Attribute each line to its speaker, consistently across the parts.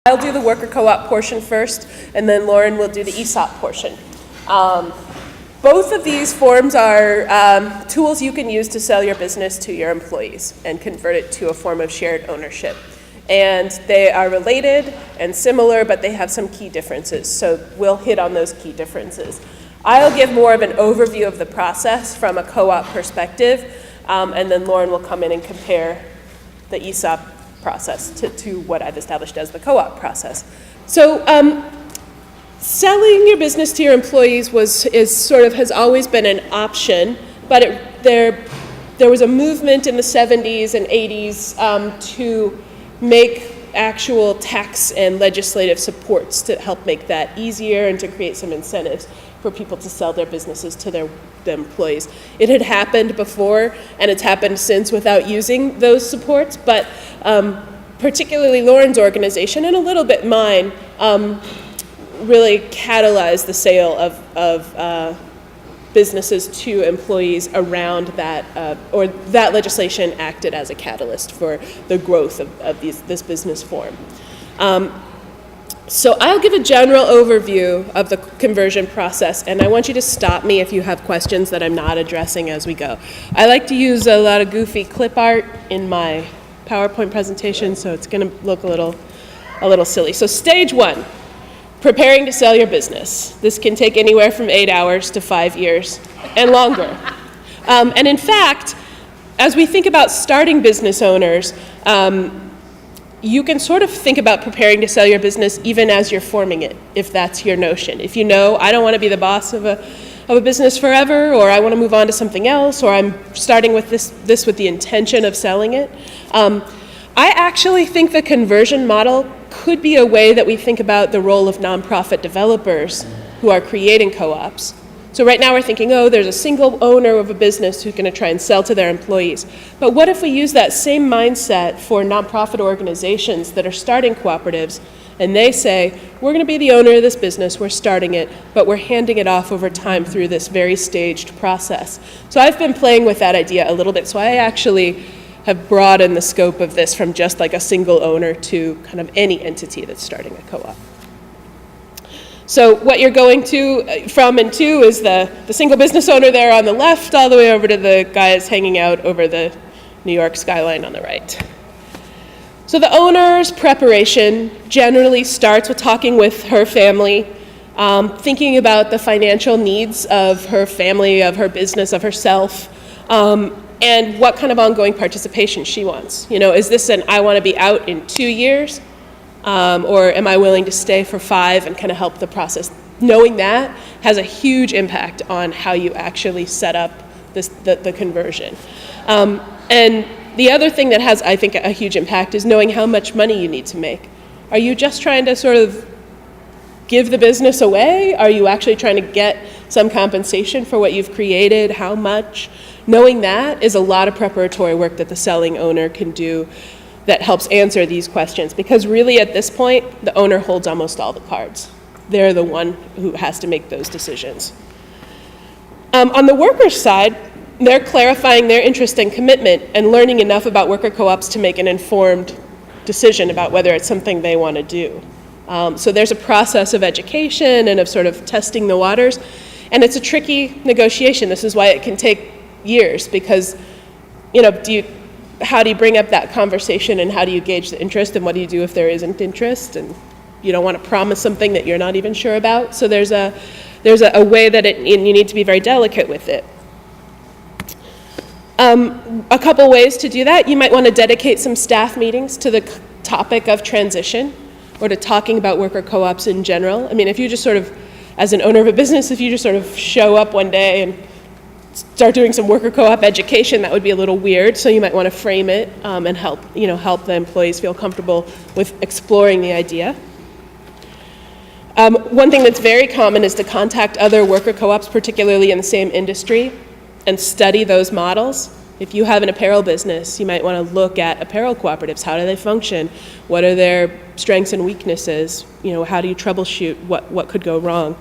Speaker 1: I'll do the worker co-op portion first, and then Loren will do the ESOP portion. Both of these forms are tools you can use to sell your business to your employees and convert it to a form of shared ownership. And they are related and similar, but they have some key differences. So we'll hit on those key differences. I'll give more of an overview of the process from a co-op perspective, and then Loren will come in and compare the ESOP process to what I've established as the co-op process. So selling your business to your employees has always been an option, but there was a movement in the 70s and 80s to make actual tax and legislative supports to help make that easier and to create some incentives for people to sell their businesses to their employees. It had happened before, and it's happened since without using those supports, but particularly Loren's organization, and a little bit mine, really catalyzed the sale of businesses to employees around that, or that legislation acted as a catalyst for the growth of this business form. So I'll give a general overview of the conversion process, and I want you to stop me if you have questions that I'm not addressing as we go. I like to use a lot of goofy clip art in my PowerPoint presentation, so it's going to look a little silly. So stage one, preparing to sell your business. This can take anywhere from 8 hours to 5 years and longer. And in fact, as we think about starting business owners, you can sort of think about preparing to sell your business even as you're forming it, if that's your notion. If you know, I don't want to be the boss of a business forever, or I want to move on to something else, or I'm starting with this with the intention of selling it. I actually think the conversion model could be a way that we think about the role of nonprofit developers who are creating co-ops. So right now we're thinking, oh, there's a single owner of a business who's going to try and sell to their employees. But what if we use that same mindset for nonprofit organizations that are starting cooperatives, and they say, we're going to be the owner of this business, we're starting it, but we're handing it off over time through this very staged process. So I've been playing with that idea a little bit, so I actually have broadened the scope of this from just like a single owner to kind of any entity that's starting a co-op. So what you're going from and to is the single business owner there on the left, all the way over to the guys hanging out over the New York skyline on the right. So the owner's preparation generally starts with talking with her family, thinking about the financial needs of her family, of her business, of herself, and what kind of ongoing participation she wants. You know, is this I want to be out in 2 years? Or am I willing to stay for 5 and kind of help the process? Knowing that has a huge impact on how you actually set up the conversion. And the other thing that has, I think, a huge impact is knowing how much money you need to make. Are you just trying to sort of give the business away? Are you actually trying to get some compensation for what you've created? How much? Knowing that is a lot of preparatory work that the selling owner can do that helps answer these questions, because really at this point, the owner holds almost all the cards. They're the one who has to make those decisions. On the workers' side, they're clarifying their interest and commitment and learning enough about worker co-ops to make an informed decision about whether it's something they want to do. So there's a process of education and of sort of testing the waters, and it's a tricky negotiation. This is why it can take years, because, you know, how do you bring up that conversation, and how do you gauge the interest, and what do you do if there isn't interest, and you don't want to promise something that you're not even sure about. So there's a way that you need to be very delicate with it. A couple ways to do that. You might want to dedicate some staff meetings to the topic of transition, or to talking about worker co-ops in general. I mean, if you just sort of, as an owner of a business, if you just sort of show up one day and start doing some worker co-op education, that would be a little weird. So you might want to frame it and help the employees feel comfortable with exploring the idea. One thing that's very common is to contact other worker co-ops, particularly in the same industry, and study those models. If you have an apparel business, you might want to look at apparel cooperatives. How do they function? What are their strengths and weaknesses? You know, how do you troubleshoot? What could go wrong?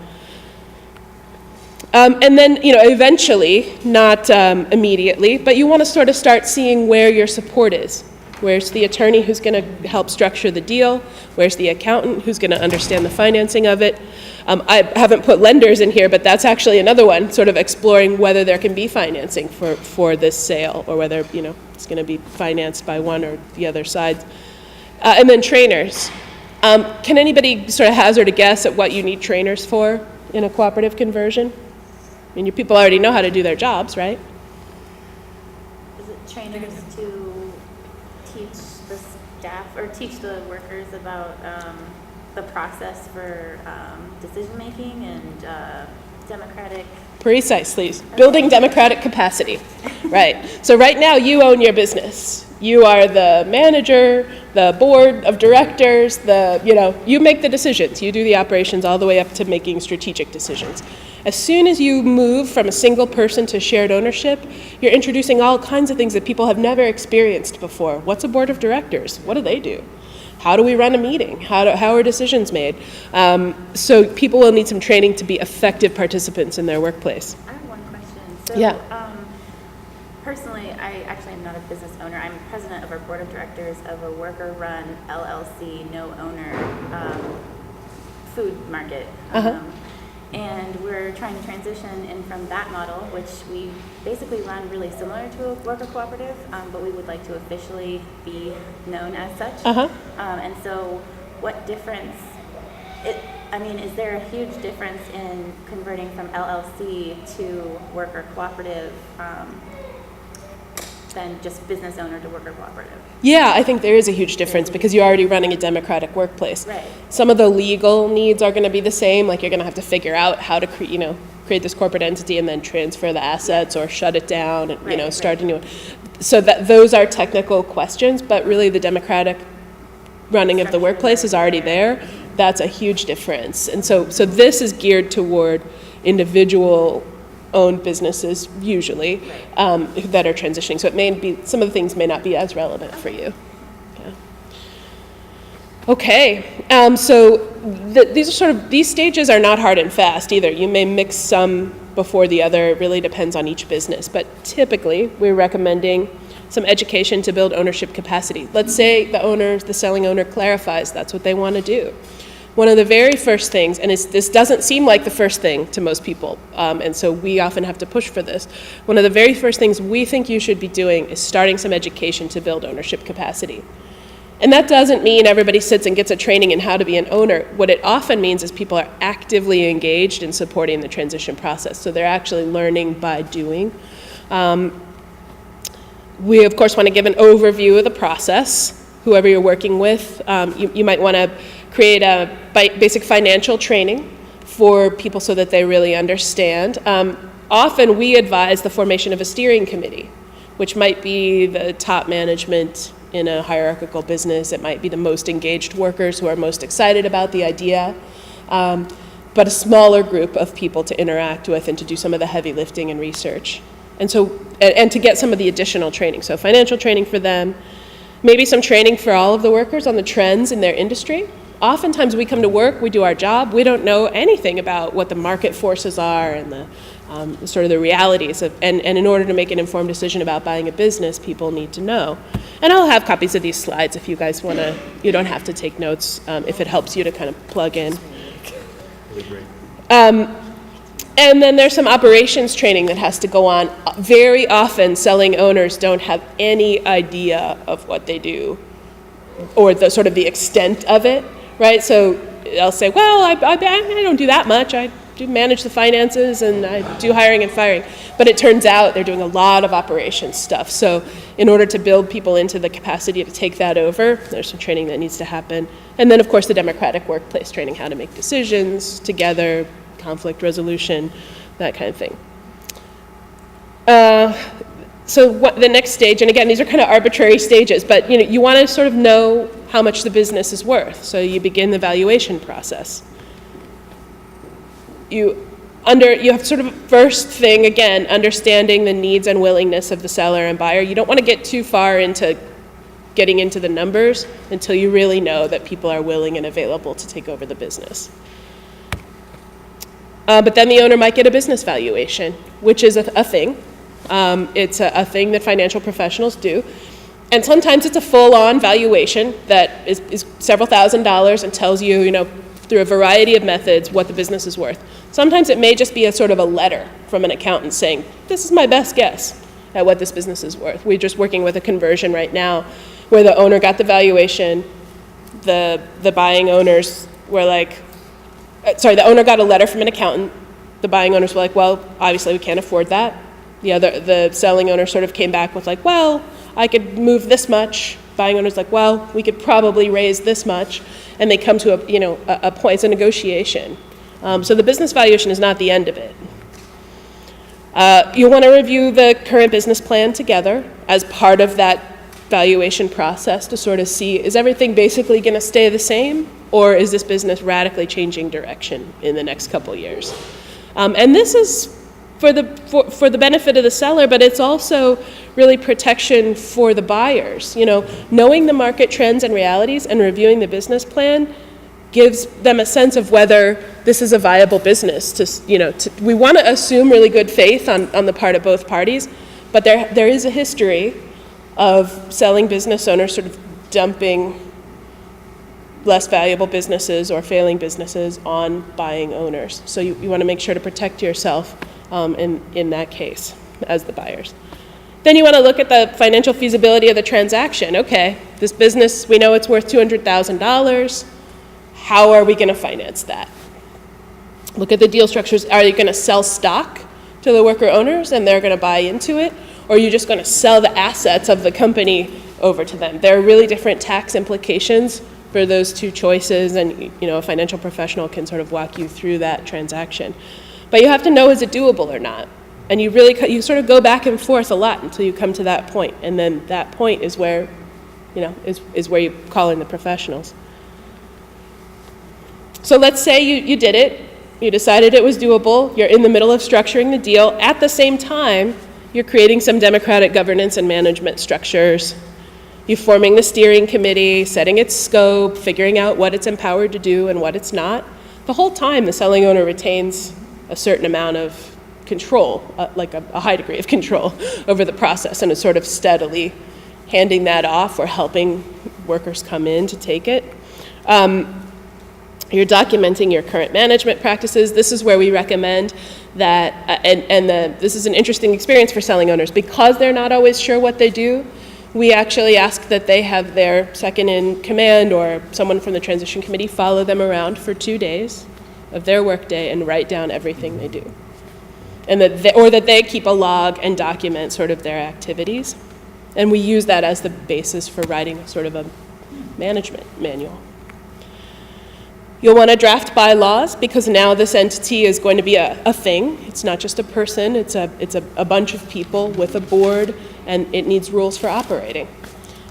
Speaker 1: And then, eventually, not immediately, but you want to sort of start seeing where your support is. Where's the attorney who's going to help structure the deal? Where's the accountant who's going to understand the financing of it? I haven't put lenders in here, but that's actually another one, sort of exploring whether there can be financing for this sale, or whether, it's going to be financed by one or the other side. And then trainers. Can anybody sort of hazard a guess at what you need trainers for in a cooperative conversion? I mean, your people already know how to do their jobs, right?
Speaker 2: Is it trainers to teach the staff or teach the workers about the process for decision-making and democratic?
Speaker 1: Precisely. Building democratic capacity. Right. So right now you own your business. You are the manager, the board of directors, you make the decisions. You do the operations all the way up to making strategic decisions. As soon as you move from a single person to shared ownership, you're introducing all kinds of things that people have never experienced before. What's a board of directors? What do they do? How do we run a meeting? How are decisions made? So people will need some training to be effective participants in their workplace.
Speaker 2: I have one question. So,
Speaker 1: yeah.
Speaker 2: Personally, I actually am not a business owner. I'm president of our board of directors of a worker-run LLC, no owner food market. And we're trying to transition in from that model, which we basically run really similar to a worker cooperative, but we would like to officially be known as such. And so what difference, is there a huge difference in converting from LLC to worker cooperative than just business owner to worker cooperative? Yeah,
Speaker 1: I think there is a huge difference because you're already running a democratic workplace.
Speaker 2: Right.
Speaker 1: Some of the legal needs are going to be the same, like you're going to have to figure out how to create this corporate entity and then transfer the assets or shut it down and start a new one. So that those are technical questions, but really the democratic running of the workplace is already there. That's a huge difference. And so this is geared toward individual owned businesses usually that are transitioning. So it may be, some of the things may not be as relevant for you. Yeah. Okay, so these stages are not hard and fast either. You may mix some before the other. It really depends on each business. But typically we're recommending some education to build ownership capacity. Let's say the selling owner clarifies that's what they want to do. One of the very first things, and this doesn't seem like the first thing to most people, and so we often have to push for this. One of the very first things we think you should be doing is starting some education to build ownership capacity. And that doesn't mean everybody sits and gets a training in how to be an owner. What it often means is people are actively engaged in supporting the transition process. So they're actually learning by doing. We, of course, want to give an overview of the process. Whoever you're working with, you might want to create a basic financial training for people so that they really understand. Often we advise the formation of a steering committee, which might be the top management in a hierarchical business. It might be the most engaged workers who are most excited about the idea, but a smaller group of people to interact with and to do some of the heavy lifting and research. And to get some of the additional training. So financial training for them, maybe some training for all of the workers on the trends in their industry. Oftentimes we come to work, we do our job, we don't know anything about what the market forces are and the sort of the realities of, and in order to make an informed decision about buying a business, people need to know. And I'll have copies of these slides if you guys want to, you don't have to take notes if it helps you to kind of plug in.
Speaker 3: Really great.
Speaker 1: And then there's some operations training that has to go on. Very often selling owners don't have any idea of what they do or the sort of the extent of it. Right, so I'll say, well, I don't do that much. I do manage the finances and I do hiring and firing. But it turns out they're doing a lot of operations stuff. So in order to build people into the capacity to take that over, there's some training that needs to happen. And then, of course, the democratic workplace training, how to make decisions together, conflict resolution, that kind of thing. So the next stage, and again, these are kind of arbitrary stages, but you want to sort of know how much the business is worth. So you begin the valuation process. You have sort of first thing, again, understanding the needs and willingness of the seller and buyer. You don't want to get too far into getting into the numbers until you really know that people are willing and available to take over the business. But then the owner might get a business valuation, which is a thing. It's a thing that financial professionals do. And sometimes it's a full-on valuation that is several $1,000s and tells you, through a variety of methods what the business is worth. Sometimes it may just be a sort of a letter from an accountant saying, this is my best guess at what this business is worth. We're just working with a conversion right now where the owner got the valuation, the buying owners were like, the owner got a letter from an accountant. The buying owners were like, well, obviously we can't afford that. The selling owner sort of came back with like, well, I could move this much. Buying owner's like, well, we could probably raise this much. And they come to a point, it's a negotiation. So the business valuation is not the end of it. You'll want to review the current business plan together as part of that valuation process to sort of see, is everything basically going to stay the same, or is this business radically changing direction in the next couple years? And this is for the benefit of the seller, but it's also really protection for the buyers. Knowing the market trends and realities and reviewing the business plan gives them a sense of whether this is a viable business. We want to assume really good faith on the part of both parties, but there is a history of selling business owners sort of dumping less valuable businesses or failing businesses on buying owners. So you want to make sure to protect yourself in that case as the buyers. Then you want to look at the financial feasibility of the transaction. Okay, this business, we know it's worth $200,000. How are we going to finance that? Look at the deal structures. Are you going to sell stock to the worker owners and they're going to buy into it? Or are you just going to sell the assets of the company over to them? There are really different tax implications for those two choices, and a financial professional can sort of walk you through that transaction. But you have to know, is it doable or not? And you sort of go back and forth a lot until you come to that point, and then that point is where, is where you call in the professionals. So let's say you did it, you decided it was doable, you're in the middle of structuring the deal. At the same time, you're creating some democratic governance and management structures. You're forming the steering committee, setting its scope, figuring out what it's empowered to do and what it's not. The whole time, the selling owner retains a certain amount of control, like a high degree of control over the process, and is sort of steadily handing that off or helping workers come in to take it. You're documenting your current management practices. This is where we recommend that, this is an interesting experience for selling owners. Because they're not always sure what they do, we actually ask that they have their second in command or someone from the transition committee follow them around for 2 days of their workday and write down everything they do. And that they keep a log and document sort of their activities. And we use that as the basis for writing sort of a management manual. You'll want to draft bylaws, because now this entity is going to be a thing. It's not just a person, it's a bunch of people with a board, and it needs rules for operating.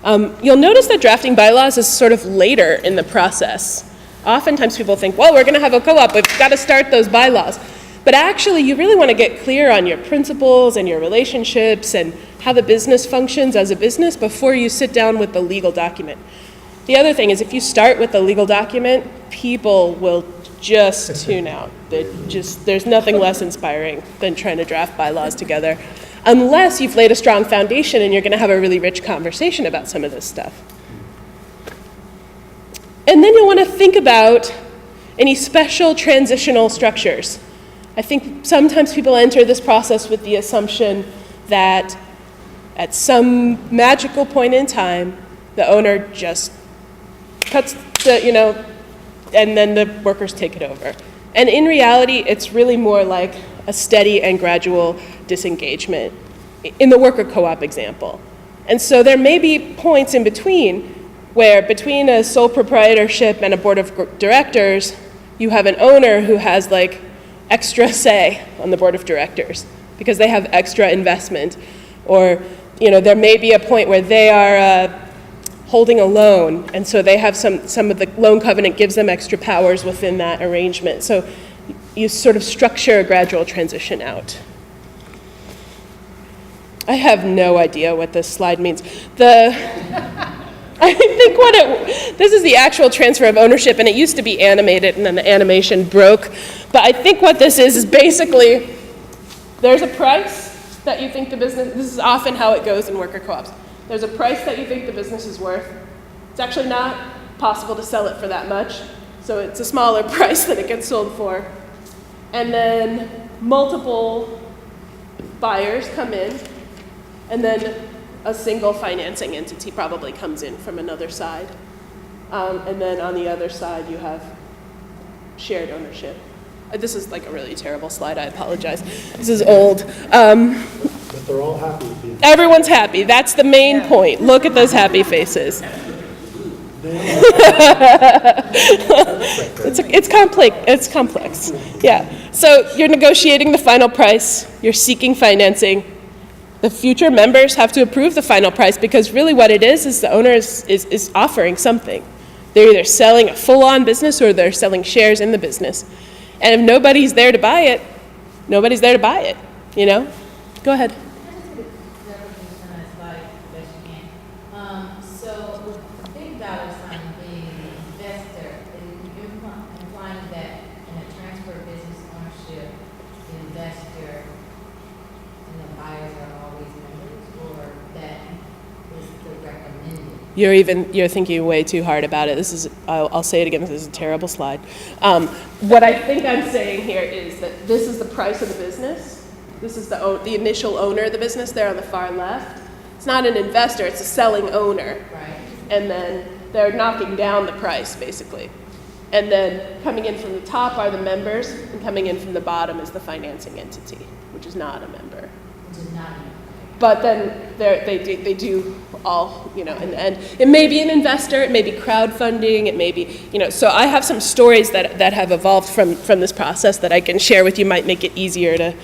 Speaker 1: You'll notice that drafting bylaws is sort of later in the process. Oftentimes people think, well, we're going to have a co-op, we've got to start those bylaws. But actually, you really want to get clear on your principles and your relationships and how the business functions as a business before you sit down with the legal document. The other thing is, if you start with the legal document, people will just tune out. There's nothing less inspiring than trying to draft bylaws together, unless you've laid a strong foundation and you're going to have a really rich conversation about some of this stuff. And then you'll want to think about any special transitional structures. I think sometimes people enter this process with the assumption that at some magical point in time, the owner just cuts and then the workers take it over. And in reality, it's really more like a steady and gradual disengagement in the worker co-op example. And so there may be points in between where, between a sole proprietorship and a board of directors, you have an owner who has like extra say on the board of directors because they have extra investment. Or there may be a point where they are holding a loan, and so they have some of the loan covenant gives them extra powers within that arrangement. So you sort of structure a gradual transition out. I have no idea what this slide means. I think this is the actual transfer of ownership, and it used to be animated, and then the animation broke. But I think what this is basically, there's a price that you think the business, this is often how it goes in worker co-ops. There's a price that you think the business is worth. It's actually not possible to sell it for that much, so it's a smaller price that it gets sold for. And then multiple buyers come in, and then a single financing entity probably comes in from another side. And then on the other side, you have shared ownership. This is like a really terrible slide, I apologize. This is old.
Speaker 3: But they're all happy with you.
Speaker 1: Everyone's happy, that's the main point. Look at those happy faces. It's complex, yeah. So you're negotiating the final price, you're seeking financing. The future members have to approve the final price because really what it is the owner is offering something. They're either selling a full-on business or they're selling shares in the business. And if nobody's there to buy it, nobody's there to buy it, you know? Go ahead.
Speaker 4: So with the big dollar sign being an investor, you're implying that in a transfer of business ownership, the investor and the buyers are always members, or that is the recommended?
Speaker 1: You're thinking way too hard about it. I'll say it again, this is a terrible slide. What I think I'm saying here is that this is the price of the business. This is the initial owner of the business there on the far left. It's not an investor, it's a selling owner.
Speaker 4: Right.
Speaker 1: And then they're knocking down the price, basically. And then coming in from the top are the members, and coming in from the bottom is the financing entity, which is not a member.
Speaker 4: Which is not a member.
Speaker 1: But then they do all, you know, in the end. It may be an investor, it may be crowdfunding, it may be, you know, so I have some stories that have evolved from this process that I can share with you, might make it easier to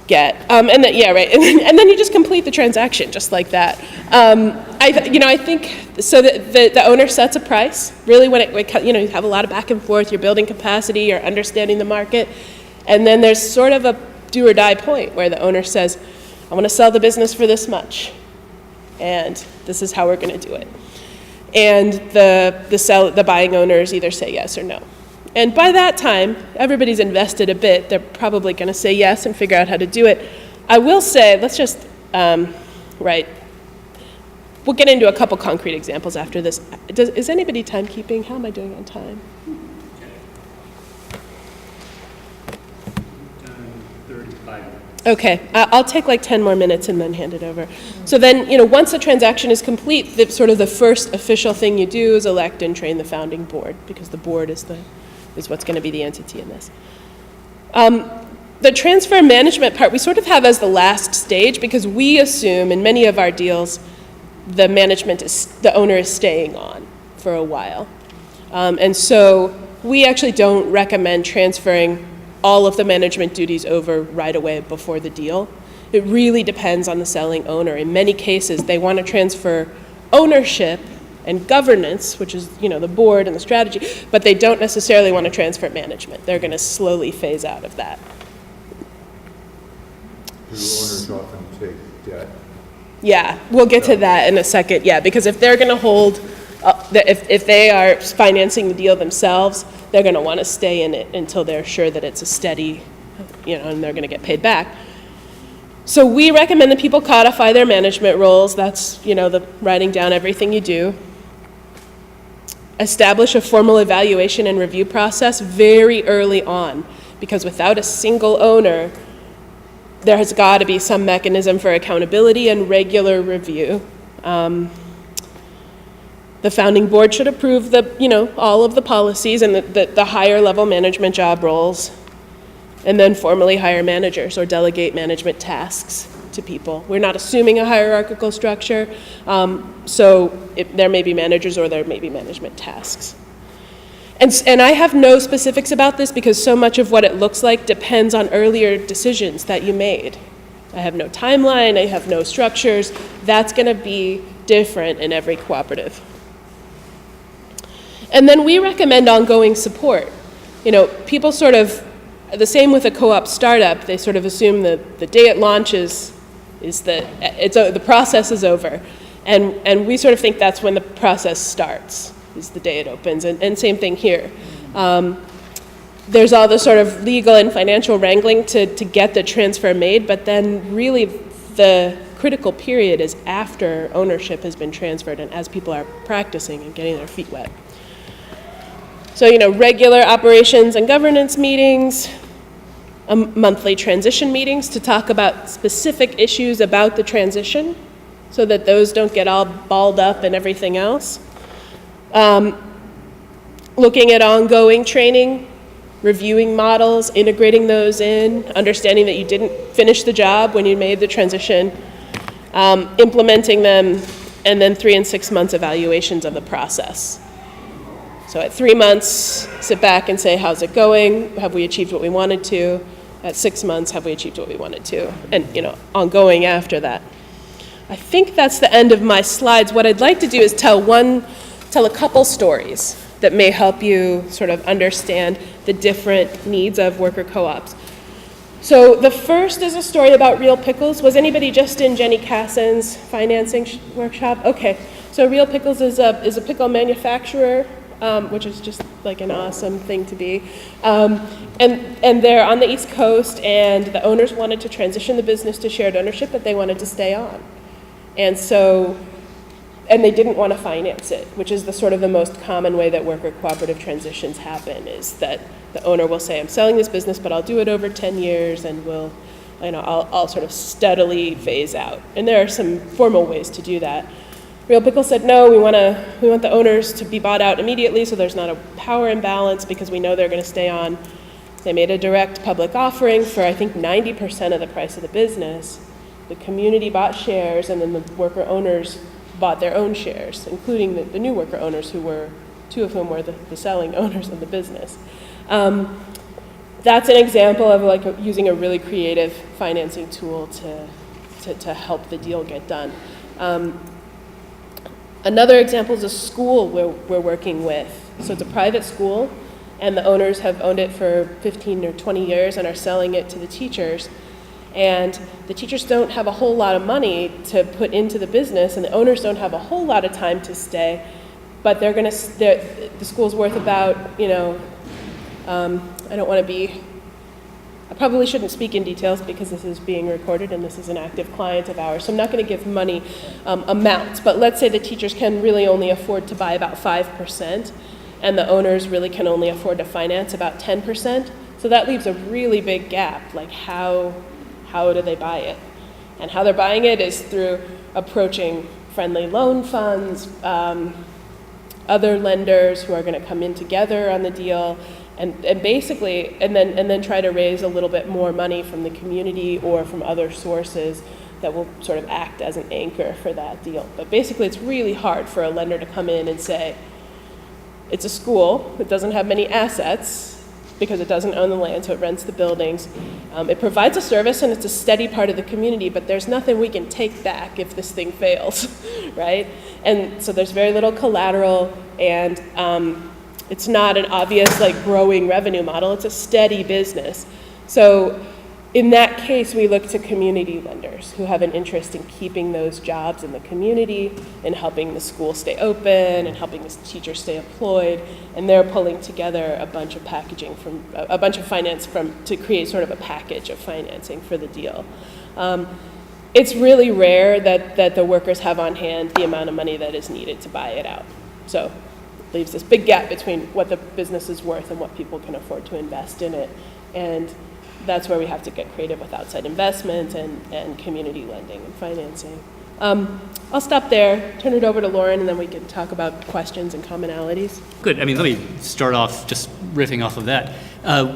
Speaker 1: get. And then, yeah, right, and then you just complete the transaction, just like that. I think, so the owner sets a price, really when you have a lot of back and forth, you're building capacity, you're understanding the market, and then there's sort of a do or die point where the owner says, I want to sell the business for this much, and this is how we're going to do it. And the buying owners either say yes or no. And by that time, everybody's invested a bit. They're probably going to say yes and figure out how to do it. I will say, let's just, we'll get into a couple concrete examples after this. Is anybody timekeeping? How am I doing on time?
Speaker 3: 35 minutes.
Speaker 1: Okay, I'll take like 10 more minutes and then hand it over. So then, once the transaction is complete, the first official thing you do is elect and train the founding board, because the board is what's going to be the entity in this. The transfer management part we sort of have as the last stage, because we assume in many of our deals the owner is staying on for a while. And so we actually don't recommend transferring all of the management duties over right away before the deal. It really depends on the selling owner. In many cases, they want to transfer ownership and governance, which is, the board and the strategy, but they don't necessarily want to transfer management. They're going to slowly phase out of that.
Speaker 5: Do owners often take debt?
Speaker 1: Yeah, we'll get to that in a second. Yeah, because if they're going to hold, if they are financing the deal themselves, they're going to want to stay in it until they're sure that it's a steady, and they're going to get paid back. So we recommend that people codify their management roles. That's, the writing down everything you do. Establish a formal evaluation and review process very early on, because without a single owner, there has got to be some mechanism for accountability and regular review. The founding board should approve all of the policies and the higher level management job roles, and then formally hire managers or delegate management tasks to people. We're not assuming a hierarchical structure, so there may be managers or there may be management tasks. And I have no specifics about this because so much of what it looks like depends on earlier decisions that you made. I have no timeline, I have no structures. That's going to be different in every cooperative. And then we recommend ongoing support. People sort of, the same with a co-op startup, they sort of assume that the day it launches the process is over. And we sort of think that's when the process starts, is the day it opens. And same thing here. there's all the sort of legal and financial wrangling to get the transfer made, but then really the critical period is after ownership has been transferred and as people are practicing and getting their feet wet. So, regular operations and governance meetings, monthly transition meetings to talk about specific issues about the transition so that those don't get all balled up and everything else. Looking at ongoing training, reviewing models, integrating those in, understanding that you didn't finish the job when you made the transition, implementing them, and then 3 and 6 months evaluations of the process. So at 3 months, sit back and say, how's it going? Have we achieved what we wanted to? At 6 months, have we achieved what we wanted to? And, ongoing after that. I think that's the end of my slides. What I'd like to do is tell a couple stories that may help you sort of understand the different needs of worker co-ops. So the first is a story about Real Pickles. Was anybody just in Jenny Cassin's financing workshop? Okay, so Real Pickles is a pickle manufacturer, which is just like an awesome thing to be. And they're on the East Coast, and the owners wanted to transition the business to shared ownership, but they wanted to stay on. And they didn't want to finance it, which is the most common way that worker cooperative transitions happen, is that the owner will say, I'm selling this business, but I'll do it over 10 years and I'll sort of steadily phase out. And there are some formal ways to do that. Real Pickle said, no, we want the owners to be bought out immediately so there's not a power imbalance because we know they're going to stay on. They made a direct public offering for, I think, 90% of the price of the business. The community bought shares, and then the worker owners bought their own shares, including the new worker owners, who were, 2 of whom were the selling owners of the business. That's an example of using a really creative financing tool to help the deal get done. Another example is a school we're working with. So it's a private school, and the owners have owned it for 15 or 20 years and are selling it to the teachers. And the teachers don't have a whole lot of money to put into the business, and the owners don't have a whole lot of time to stay. But the school's worth about, I probably shouldn't speak in details because this is being recorded and this is an active client of ours, so I'm not going to give money amounts. But let's say the teachers can really only afford to buy about 5%, and the owners really can only afford to finance about 10%. So that leaves a really big gap, like how do they buy it? And how they're buying it is through approaching friendly loan funds, other lenders who are going to come in together on the deal, and basically, and then try to raise a little bit more money from the community or from other sources that will sort of act as an anchor for that deal. But basically, it's really hard for a lender to come in and say, it's a school, it doesn't have many assets, because it doesn't own the land, so it rents the buildings. It provides a service, and it's a steady part of the community, but there's nothing we can take back if this thing fails, right? And so there's very little collateral, and it's not an obvious, growing revenue model. It's a steady business. So in that case, we look to community lenders who have an interest in keeping those jobs in the community and helping the school stay open and helping the teachers stay employed. And they're pulling together a bunch of finance to create sort of a package of financing for the deal. It's really rare that the workers have on hand the amount of money that is needed to buy it out. So it leaves this big gap between what the business is worth and what people can afford to invest in it. And that's where we have to get creative with outside investment and community lending and financing. I'll stop there, turn it over to Loren, and then we can talk about questions and commonalities.
Speaker 6: Good. Let me start off just riffing off of that.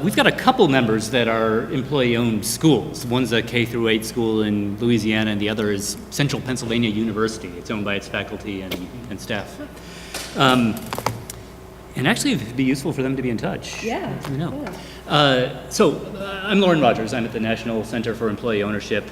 Speaker 6: We've got a couple members that are employee-owned schools. One's a K-8 school in Louisiana, and the other is Central Pennsylvania University. It's owned by its faculty and staff. And actually, it'd be useful for them to be in touch.
Speaker 1: Yeah.
Speaker 6: Let me know. So I'm Loren Rogers. I'm at the National Center for Employee Ownership.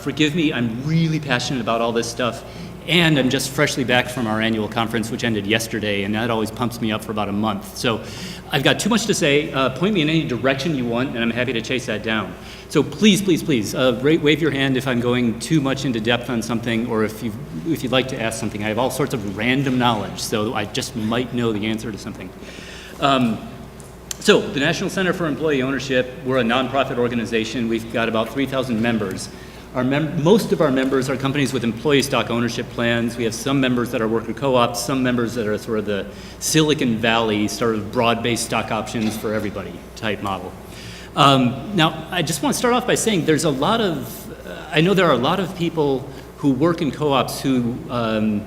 Speaker 6: Forgive me, I'm really passionate about all this stuff, and I'm just freshly back from our annual conference, which ended yesterday, and that always pumps me up for about a month. So I've got too much to say. Point me in any direction you want, and I'm happy to chase that down. So please, wave your hand if I'm going too much into depth on something, or if you'd like to ask something. I have all sorts of random knowledge, so I just might know the answer to something. So the National Center for Employee Ownership, we're a nonprofit organization. We've got about 3,000 members. Most of our members are companies with employee stock ownership plans. We have some members that are worker co-ops, some members that are sort of the Silicon Valley sort of broad-based stock options for everybody type model. Now, I just want to start off by saying there's a lot of, I know there are a lot of people who work in co-ops who aren't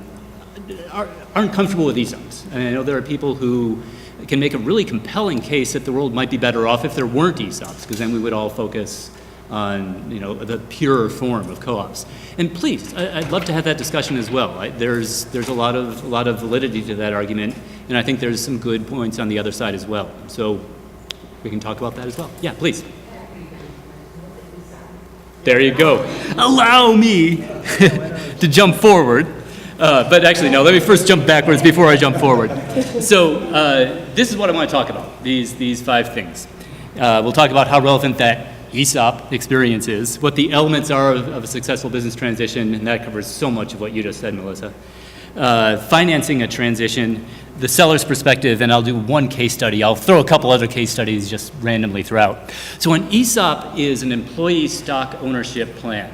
Speaker 6: comfortable with ESOPs. And I know there are people who can make a really compelling case that the world might be better off if there weren't ESOPs, because then we would all focus on, you know, the purer form of co-ops. And please, I'd love to have that discussion as well. There's a lot of validity to that argument, and I think there's some good points on the other side as well. So we can talk about that as well. Yeah, please. There you go. Allow me to jump forward. But actually, no, let me first jump backwards before I jump forward. So this is what I want to talk about, these 5 things. We'll talk about how relevant that ESOP experience is, what the elements are of a successful business transition, and that covers so much of what you just said, Melissa. Financing a transition, the seller's perspective, and I'll do one case study. I'll throw a couple other case studies just randomly throughout. So an ESOP is an employee stock ownership plan.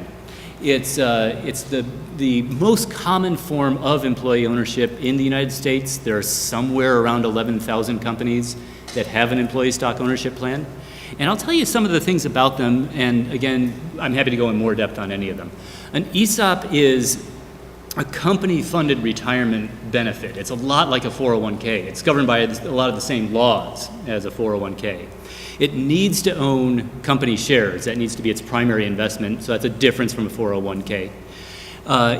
Speaker 6: It's the most common form of employee ownership in the United States. There are somewhere around 11,000 companies that have an employee stock ownership plan. And I'll tell you some of the things about them, and again, I'm happy to go in more depth on any of them. An ESOP is a company-funded retirement benefit. It's a lot like a 401k. It's governed by a lot of the same laws as a 401k. It needs to own company shares. That needs to be its primary investment, so that's a difference from a 401k.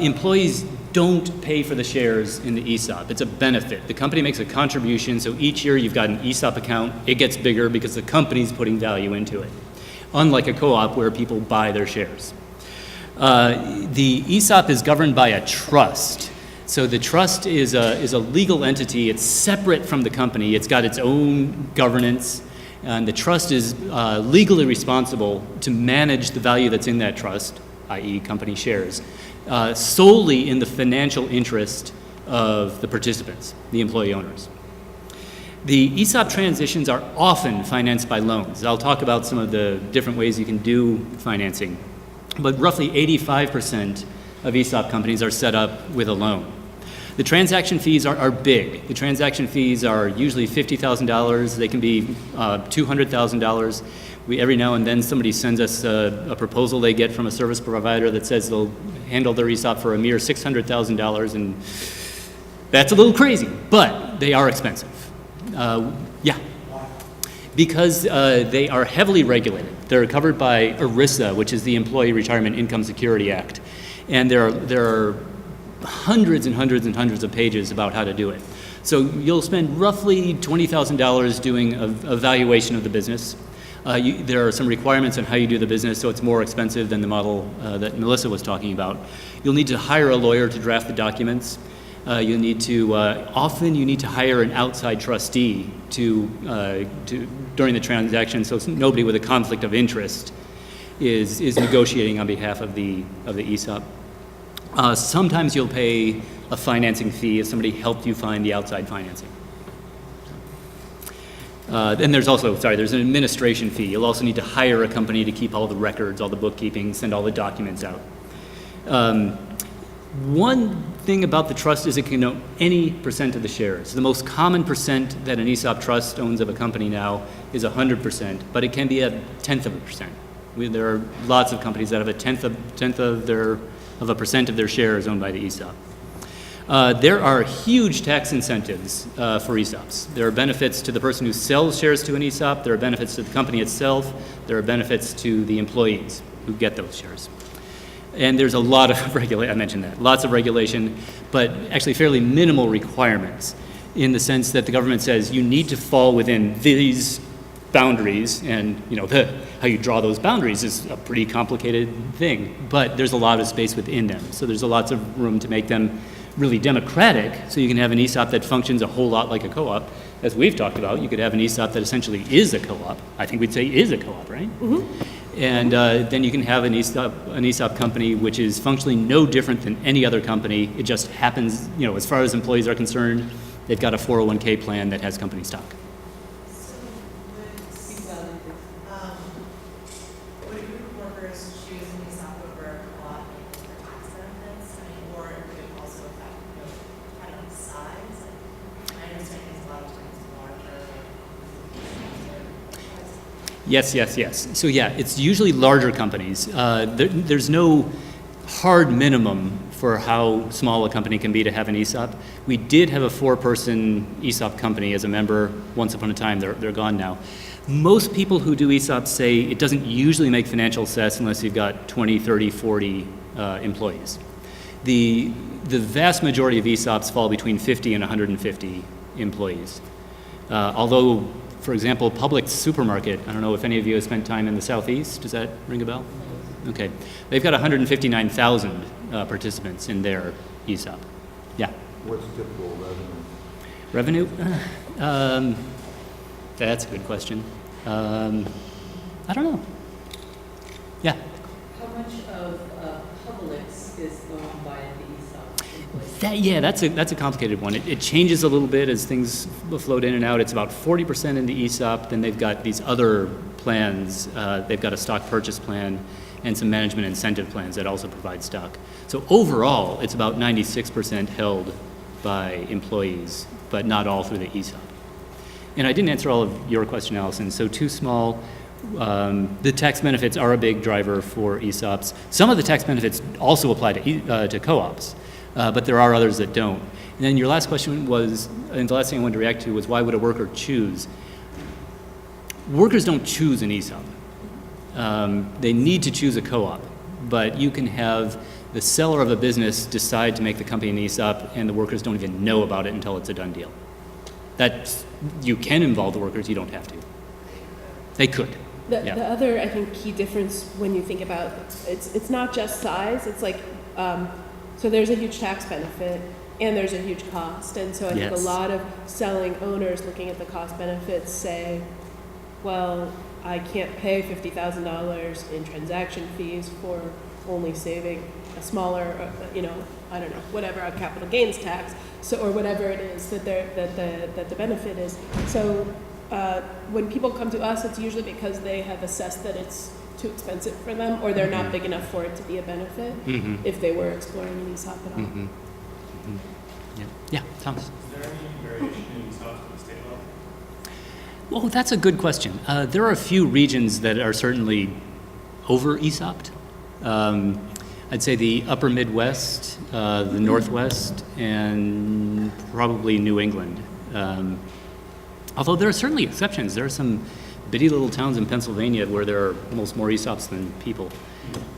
Speaker 6: Employees don't pay for the shares in the ESOP. It's a benefit. The company makes a contribution, so each year you've got an ESOP account. It gets bigger because the company's putting value into it, unlike a co-op where people buy their shares. The ESOP is governed by a trust. So the trust is a legal entity. It's separate from the company. It's got its own governance. And the trust is legally responsible to manage the value that's in that trust, i.e. company shares, solely in the financial interest of the participants, the employee owners. The ESOP transitions are often financed by loans. I'll talk about some of the different ways you can do financing, but roughly 85% of ESOP companies are set up with a loan. The transaction fees are big. The transaction fees are usually $50,000. They can be $200,000. Every now and then somebody sends us a proposal they get from a service provider that says they'll handle their ESOP for a mere $600,000, and that's a little crazy, but they are expensive. Yeah. Because they are heavily regulated. They're covered by ERISA, which is the Employee Retirement Income Security Act, and there are hundreds and hundreds and hundreds of pages about how to do it. So you'll spend roughly $20,000 doing a valuation of the business. There are some requirements on how you do the business, so it's more expensive than the model that Melissa was talking about. You'll need to hire a lawyer to draft the documents. You'll need to, often you need to hire an outside trustee to during the transaction, so nobody with a conflict of interest is negotiating on behalf of the ESOP. Sometimes you'll pay a financing fee if somebody helped you find the outside financing. Then there's an administration fee. You'll also need to hire a company to keep all the records, all the bookkeeping, send all the documents out. One thing about the trust is it can own any percent of the shares. The most common percent that an ESOP trust owns of a company now is 100%, but it can be 0.1%. There are lots of companies that have 0.1% of a percent of their shares owned by the ESOP. There are huge tax incentives for ESOPs. There are benefits to the person who sells shares to an ESOP. There are benefits to the company itself. There are benefits to the employees who get those shares. And there's a lot of regulation, I mentioned that, lots of regulation, but actually fairly minimal requirements in the sense that the government says you need to fall within these boundaries, and how you draw those boundaries is a pretty complicated thing, but there's a lot of space within them. So there's lots of room to make them really democratic, so you can have an ESOP that functions a whole lot like a co-op. As we've talked about, you could have an ESOP that essentially is a co-op. I think we'd say is a co-op, right? Mm-hmm. And then you can have an ESOP company which is functionally no different than any other company. It just happens, as far as employees are concerned, they've got a 401k plan that has company stock. Yes, yes, yes. So yeah, it's usually larger companies. There's no hard minimum for how small a company can be to have an ESOP. We did have a 4-person ESOP company as a member once upon a time. They're gone now. Most people who do ESOPs say it doesn't usually make financial sense unless you've got 20, 30, 40 employees. The vast majority of ESOPs fall between 50 and 150 employees. Although, for example, Publix supermarket, I don't know if any of you have spent time in the Southeast. Does that ring a bell? Okay. They've got 159,000 participants in their ESOP. Yeah.
Speaker 5: What's typical revenue?
Speaker 6: Revenue? That's a good question. I don't know. Yeah.
Speaker 7: How much of Publix is owned by the ESOP employees?
Speaker 6: That's a complicated one. It changes a little bit as things float in and out. It's about 40% in the ESOP. Then they've got these other plans. They've got a stock purchase plan and some management incentive plans that also provide stock. So overall, it's about 96% held by employees, but not all through the ESOP. And I didn't answer all of your question, Allison. So too small. The tax benefits are a big driver for ESOPs. Some of the tax benefits also apply to co-ops, but there are others that don't. And then your last question was, and the last thing I wanted to react to was, why would a worker choose? Workers don't choose an ESOP. They need to choose a co-op, but you can have the seller of a business decide to make the company an ESOP, and the workers don't even know about it until it's a done deal. You can involve the workers, you don't have to. They could.
Speaker 1: The other, I think, key difference when you think about it's not just size. It's like so there's a huge tax benefit and there's a huge cost, and so I think a lot of selling owners looking at the cost benefits say, well, I can't pay $50,000 in transaction fees for only saving a smaller, I don't know, whatever, a capital gains tax, so or whatever it is that the benefit is. So when people come to us, it's usually because they have assessed that it's too expensive for them, or they're not big enough for it to be a benefit if they were exploring an ESOP at all.
Speaker 6: Yeah, Thomas.
Speaker 3: Is there any variation in ESOPs at the state level?
Speaker 6: Well, that's a good question. There are a few regions that are certainly over ESOPed. I'd say the upper Midwest, the Northwest, and probably New England. Although there are certainly exceptions. There are some bitty little towns in Pennsylvania where there are almost more ESOPs than people.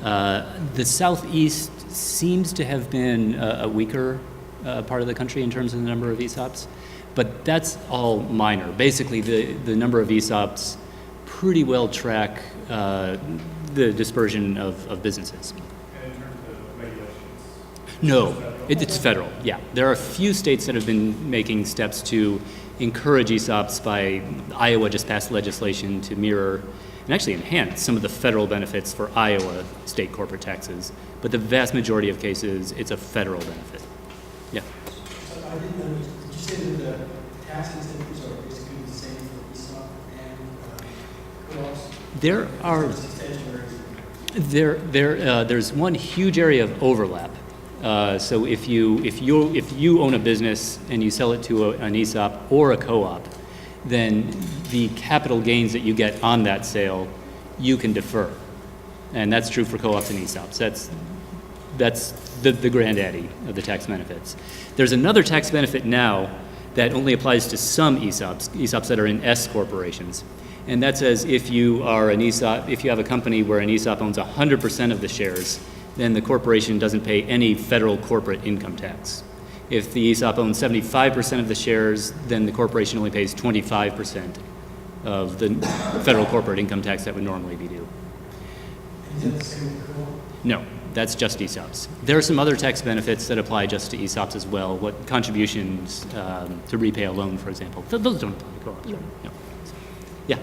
Speaker 6: The Southeast seems to have been a weaker part of the country in terms of the number of ESOPs, but that's all minor. Basically, the number of ESOPs pretty well track the dispersion of businesses.
Speaker 3: And in terms of regulations?
Speaker 6: No, it's federal, yeah. There are a few states that have been making steps to encourage ESOPs. By Iowa just passed legislation to mirror and actually enhance some of the federal benefits for Iowa state corporate taxes. But the vast majority of cases, it's a federal benefit. Yeah.
Speaker 8: So I didn't know, did you say that the tax incentives are basically the same for ESOP and co-ops?
Speaker 6: There are. There's one huge area of overlap. So if you own a business and you sell it to an ESOP or a co-op, then the capital gains that you get on that sale, you can defer, and that's true for co-ops and ESOPs. That's the granddaddy of the tax benefits. There's another tax benefit now that only applies to some ESOPs that are in S corporations. And that says if you are an ESOP, if you have a company where an ESOP owns 100% of the shares, then the corporation doesn't pay any federal corporate income tax. If the ESOP owns 75% of the shares, then the corporation only pays 25% of the federal corporate income tax that would normally be due.
Speaker 8: Is that the same with co-op?
Speaker 6: No, that's just ESOPs. There are some other tax benefits that apply just to ESOPs as well. What contributions to repay a loan, for example. Those don't apply to co-ops. Right? No. Yeah.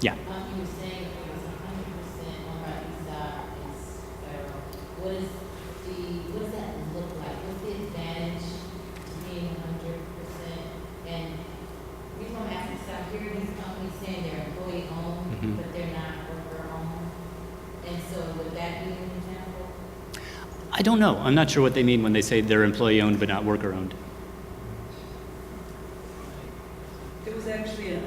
Speaker 6: Yeah.
Speaker 4: You were saying it was 100% on our ESOP is federal. What does that look like? What's the advantage to being 100%? And the reason I'm asking is I hear these companies saying they're employee owned, but they're not worker owned. And so would that be an example?
Speaker 6: I don't know. I'm not sure what they mean when they say they're employee owned but not worker owned.
Speaker 7: There was actually an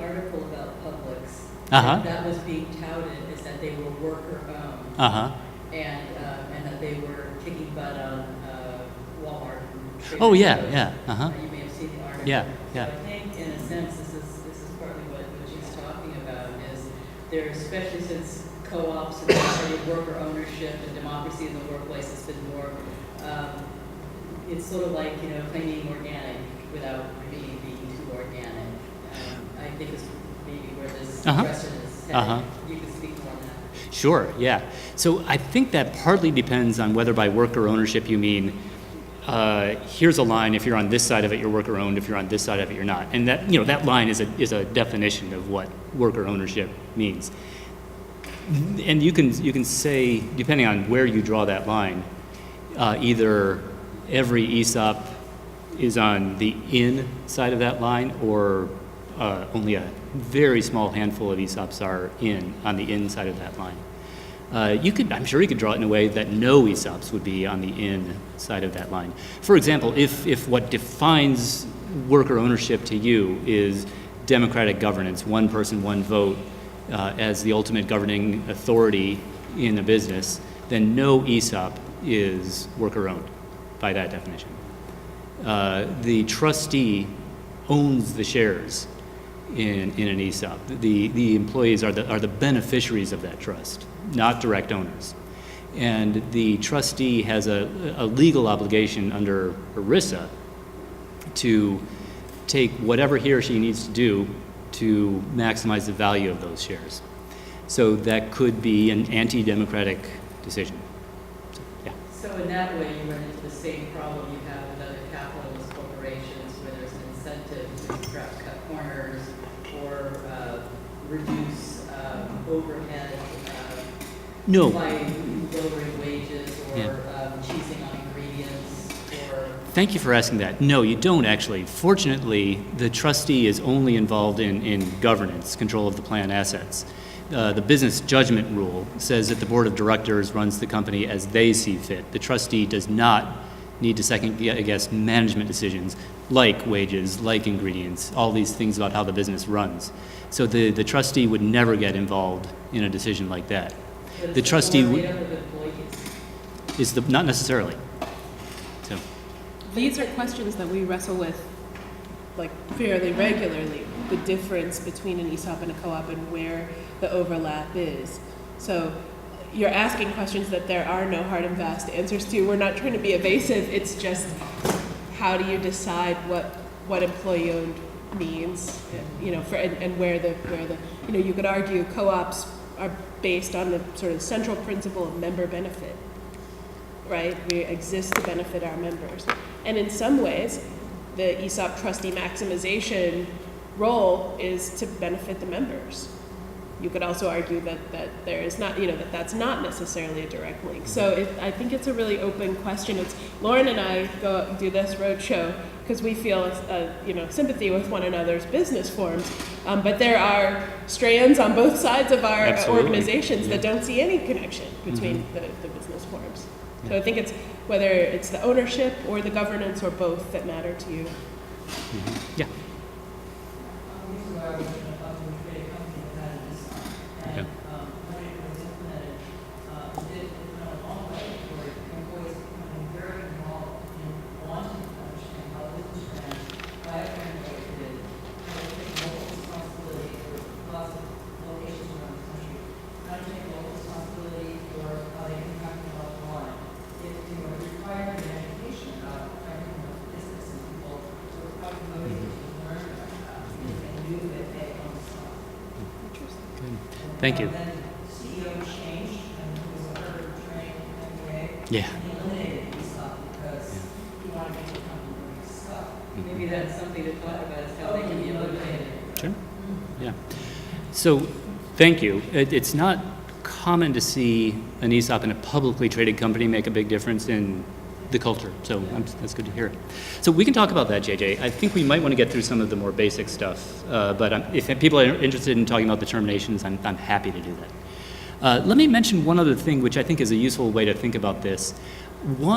Speaker 7: And that was being touted as that they were worker-owned. And that they were kicking butt on Walmart. And
Speaker 6: Oh,
Speaker 7: Trader
Speaker 6: yeah,
Speaker 7: Joe's.
Speaker 6: yeah,
Speaker 7: You may have seen the article.
Speaker 6: Yeah,
Speaker 7: So
Speaker 6: yeah.
Speaker 7: I think, in a sense, this is partly what she's talking about, is there, especially since co-ops and the idea of worker ownership and democracy in the workplace has been more, it's sort of like, claiming organic without being too organic. I think is maybe where this question is headed. You can speak more on that.
Speaker 6: Sure, yeah. So I think that partly depends on whether by worker ownership you mean, here's a line, if you're on this side of it, you're worker owned, if you're on this side of it, you're not. And that, that line is a definition of what worker ownership means. And you can say, depending on where you draw that line, either every ESOP is on the in side of that line, or only a very small handful of ESOPs are on the inside of that line. I'm sure you could draw it in a way that no ESOPs would be on the in side of that line. For example, if what defines worker ownership to you is democratic governance, one person, one vote, as the ultimate governing authority in a business, then no ESOP is worker owned by that definition. The trustee owns the shares in an ESOP. The employees are the beneficiaries of that trust, not direct owners. And the trustee has a legal obligation under ERISA to take whatever he or she needs to do to maximize the value of those shares. So that could be an anti-democratic decision. So, yeah.
Speaker 7: So in that way, you run into the same problem you have with other capitalist corporations, where there's an incentive to perhaps cut corners or reduce overhead
Speaker 6: No.
Speaker 7: by lowering wages or cheesing on ingredients or...
Speaker 6: Thank you for asking that. No, you don't actually. Fortunately, the trustee is only involved in governance, control of the plan assets. The business judgment rule says that the board of directors runs the company as they see fit. The trustee does not need to second guess management decisions like wages, like ingredients, all these things about how the business runs. So the trustee would never get involved in a decision like that.
Speaker 7: But
Speaker 6: The
Speaker 7: it's
Speaker 6: trustee
Speaker 7: made up of employees.
Speaker 6: not necessarily. So.
Speaker 1: These are questions that we wrestle with like fairly regularly, the difference between an ESOP and a co-op and where the overlap is. So you're asking questions that there are no hard and fast answers to. We're not trying to be evasive. It's just how do you decide what employee owned means, and where the you could argue co-ops are based on the sort of central principle of member benefit, right? We exist to benefit our members. And in some ways, the ESOP trustee maximization role is to benefit the members. You could also argue that there is not, that's not necessarily a direct link. So I think it's a really open question. It's Loren and I go do this roadshow because we feel sympathy with one another's business forms, but there are strands on both sides of our organizations that don't see any connection between the business forms. So I think it's whether it's the ownership or the governance or both that matter to you.
Speaker 6: Yeah. Thank you.
Speaker 9: CEO changed and he was a Hoover trained MBA.
Speaker 6: Yeah.
Speaker 9: And he eliminated ESOP because he wanted to make the company big stuff.
Speaker 7: Maybe that's something to talk about, is how they can be eliminated.
Speaker 6: Sure. Yeah. So, thank you. It's not common to see an ESOP in a publicly traded company make a big difference in the culture. So that's good to hear. So we can talk about that, JJ. I think we might want to get through some of the more basic stuff. But if people are interested in talking about the terminations, I'm happy to do that. Let me mention one other thing, which I think is a useful way to think about this. Tell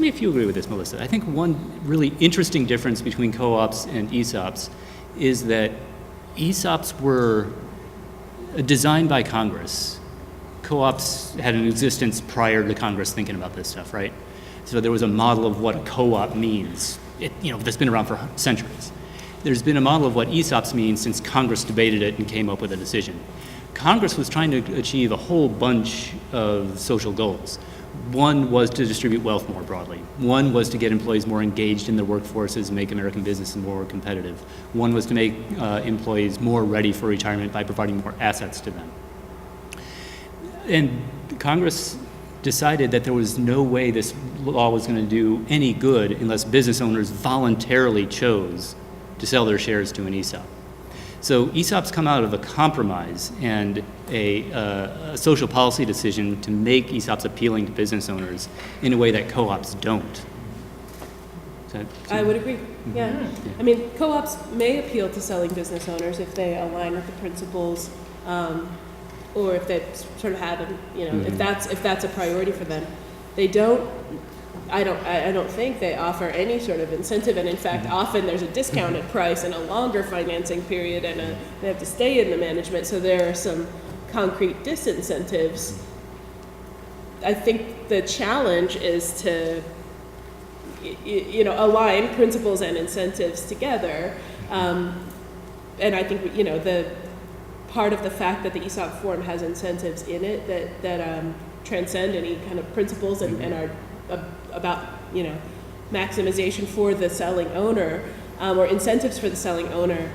Speaker 6: me if you agree with this, Melissa. I think one really interesting difference between co-ops and ESOPs is that ESOPs were designed by Congress. Co-ops had an existence prior to Congress thinking about this stuff, right? So there was a model of what a co-op means, that's been around for centuries. There's been a model of what ESOPs mean since Congress debated it and came up with a decision. Congress was trying to achieve a whole bunch of social goals. One was to distribute wealth more broadly. One was to get employees more engaged in their workforces and make American business more competitive. One was to make employees more ready for retirement by providing more assets to them. And Congress decided that there was no way this law was going to do any good unless business owners voluntarily chose to sell their shares to an ESOP. So ESOPs come out of a compromise and a social policy decision to make ESOPs appealing to business owners in a way that co-ops don't.
Speaker 1: I would agree, yeah. I mean, co-ops may appeal to selling business owners if they align with the principles, or if they sort of have, if that's a priority for them. They don't. I don't think they offer any sort of incentive, and in fact, often there's a discounted price and a longer financing period, and they have to stay in the management, so there are some concrete disincentives. I think the challenge is to, align principles and incentives together, and I think, the part of the fact that the ESOP form has incentives in it that transcend any kind of principles and are about maximization for the selling owner, or incentives for the selling owner,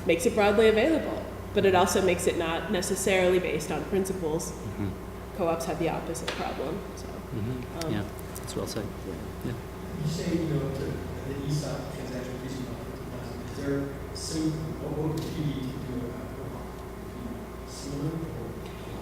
Speaker 1: makes it broadly available, but it also makes it not necessarily based on principles. Co-ops have the opposite problem. So,
Speaker 6: yeah, that's well said. Yeah.
Speaker 8: You say, the ESOP transaction fees of $50,000. Is there what would you need to do about co-op? Similar?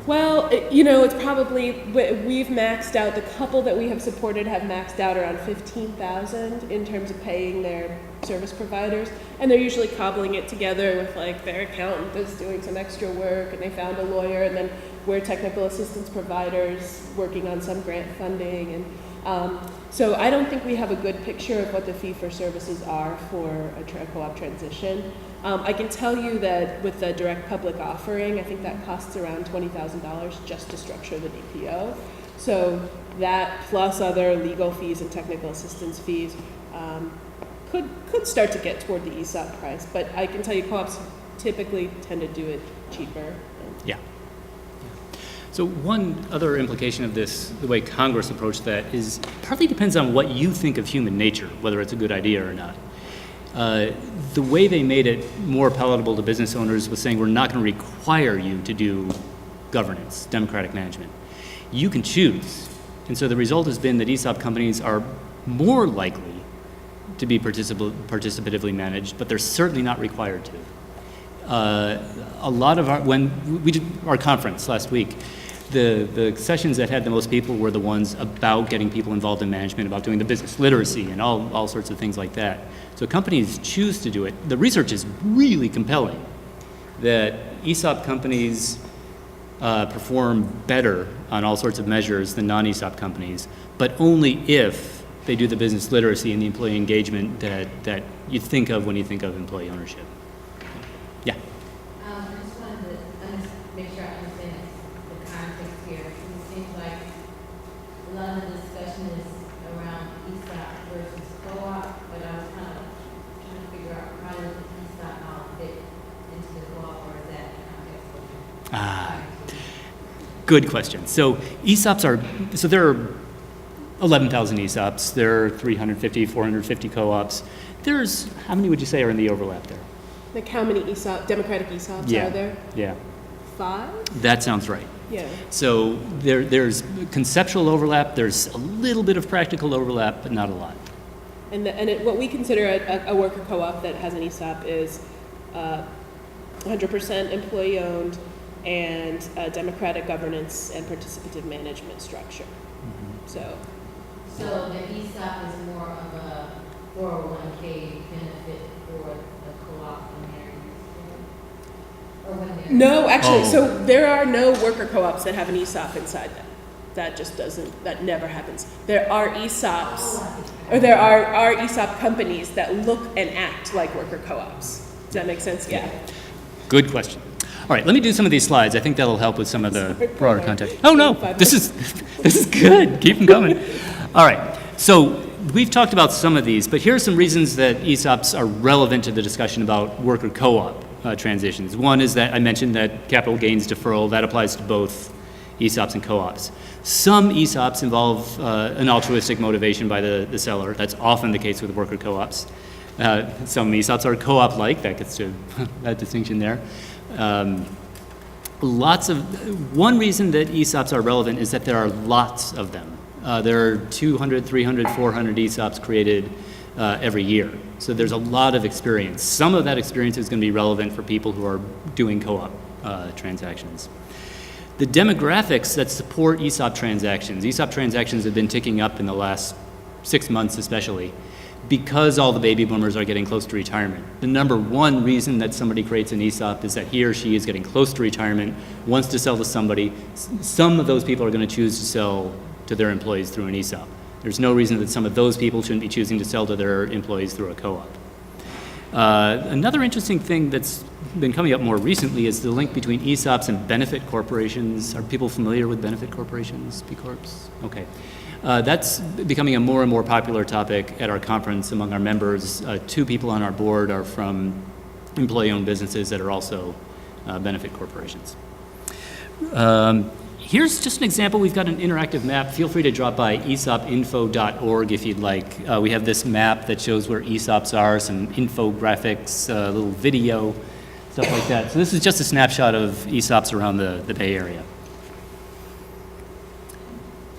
Speaker 1: Well, it's probably, we've maxed out, the couple that we have supported have maxed out around $15,000 in terms of paying their service providers, and they're usually cobbling it together with their accountant is doing some extra work, and they found a lawyer, and then we're technical assistance providers working on some grant funding, and so I don't think we have a good picture of what the fee for services are for a co-op transition. I can tell you that with the direct public offering, I think that costs around $20,000 just to structure the DPO. So that plus other legal fees and technical assistance fees could start to get toward the ESOP price. But I can tell you co-ops typically tend to do it cheaper.
Speaker 6: Yeah. So one other implication of this, the way Congress approached that, is partly depends on what you think of human nature, whether it's a good idea or not. The way they made it more palatable to business owners was saying we're not going to require you to do governance, democratic management. You can choose. And so the result has been that ESOP companies are more likely to be participatively managed, but they're certainly not required to. A lot of when we did our conference last week, the sessions that had the most people were the ones about getting people involved in management, about doing the business literacy and all sorts of things like that. So companies choose to do it. The research is really compelling that ESOP companies perform better on all sorts of measures than non-ESOP companies, but only if they do the business literacy and the employee engagement that you think of when you think of employee ownership. Yeah.
Speaker 4: I just wanted to make sure I understand the context here. It seems like a lot of the discussion is around ESOP versus co-op, but I was kind of trying to figure out how does the ESOP model fit into the co-op, or is that the context?
Speaker 6: Good question. So ESOPs there are 11,000 ESOPs. There are 350, 450 co-ops. There's, how many would you say are in the overlap there?
Speaker 1: Like how many democratic ESOPs are there?
Speaker 6: Yeah.
Speaker 1: 5?
Speaker 6: That sounds right.
Speaker 1: Yeah.
Speaker 6: So there's conceptual overlap, there's a little bit of practical overlap, but not a lot.
Speaker 1: And what we consider a worker co-op that has an ESOP is 100% employee owned and democratic governance and participative management structure. So
Speaker 4: the ESOP is more of a 401k benefit for the co-op when
Speaker 1: no, actually, so there are no worker co-ops that have an ESOP inside them. That never happens. There are ESOPs, or there are ESOP companies that look and act like worker co-ops. Does that make sense? Yeah.
Speaker 6: Good question. All right, let me do some of these slides. I think that'll help with some of the broader context. Oh, no, this is good. Keep them coming. All right, so we've talked about some of these, but here are some reasons that ESOPs are relevant to the discussion about worker co-op transitions. One is that I mentioned that capital gains deferral, that applies to both ESOPs and co-ops. Some ESOPs involve an altruistic motivation by the seller. That's often the case with worker co-ops. Some ESOPs are co-op-like, that gets to that distinction there. One reason that ESOPs are relevant is that there are lots of them. There are 200, 300, 400 ESOPs created every year. So there's a lot of experience. Some of that experience is going to be relevant for people who are doing co-op transactions. The demographics that support ESOP transactions have been ticking up in the last 6 months especially, because all the baby boomers are getting close to retirement. The number one reason that somebody creates an ESOP is that he or she is getting close to retirement, wants to sell to somebody. Some of those people are going to choose to sell to their employees through an ESOP. There's no reason that some of those people shouldn't be choosing to sell to their employees through a co-op. Another interesting thing that's been coming up more recently is the link between ESOPs and benefit corporations. Are people familiar with benefit corporations, B Corps? Okay. That's becoming a more and more popular topic at our conference among our members. 2 people on our board are from employee-owned businesses that are also benefit corporations. Here's just an example. We've got an interactive map. Feel free to drop by esopinfo.org if you'd like. We have this map that shows where ESOPs are, some infographics, a little video, stuff like that. So this is just a snapshot of ESOPs around the Bay Area.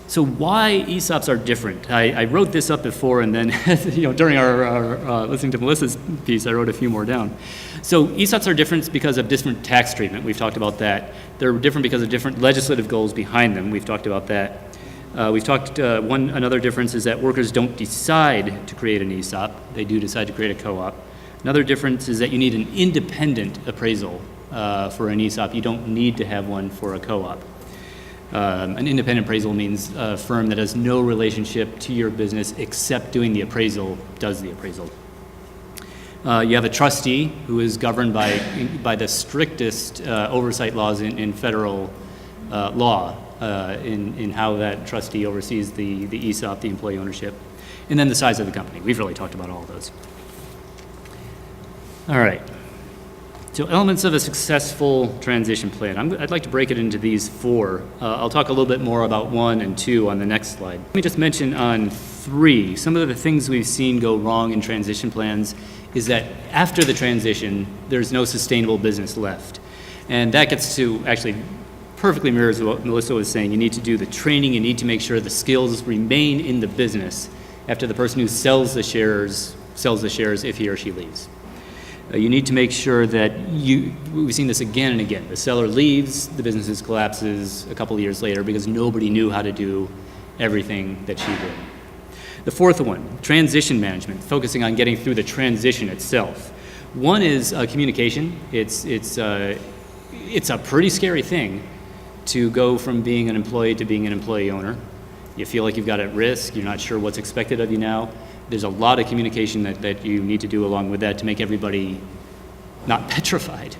Speaker 6: So why ESOPs are different? I wrote this up before, and then during our listening to Melissa's piece, I wrote a few more down. So ESOPs are different because of different tax treatment. We've talked about that. They're different because of different legislative goals behind them. We've talked about that. Another difference is that workers don't decide to create an ESOP. They do decide to create a co-op. Another difference is that you need an independent appraisal for an ESOP. You don't need to have one for a co-op. An independent appraisal means a firm that has no relationship to your business except doing the appraisal, does the appraisal. You have a trustee who is governed by the strictest oversight laws in federal law in how that trustee oversees the ESOP, the employee ownership, and then the size of the company. We've really talked about all of those. All right. So elements of a successful transition plan. I'd like to break it into these 4. I'll talk a little bit more about 1 and 2 on the next slide. Let me just mention on 3, some of the things we've seen go wrong in transition plans is that after the transition, there's no sustainable business left. And that gets to actually perfectly mirrors what Melissa was saying. You need to do the training, you need to make sure the skills remain in the business after the person who sells the shares if he or she leaves. You need to make sure that we've seen this again and again. The seller leaves, the business collapses a couple of years later because nobody knew how to do everything that she did. The 4th one, transition management, focusing on getting through the transition itself. One is communication. It's a pretty scary thing to go from being an employee to being an employee owner. You feel like you've got at risk, you're not sure what's expected of you now. There's a lot of communication that you need to do along with that to make everybody not petrified.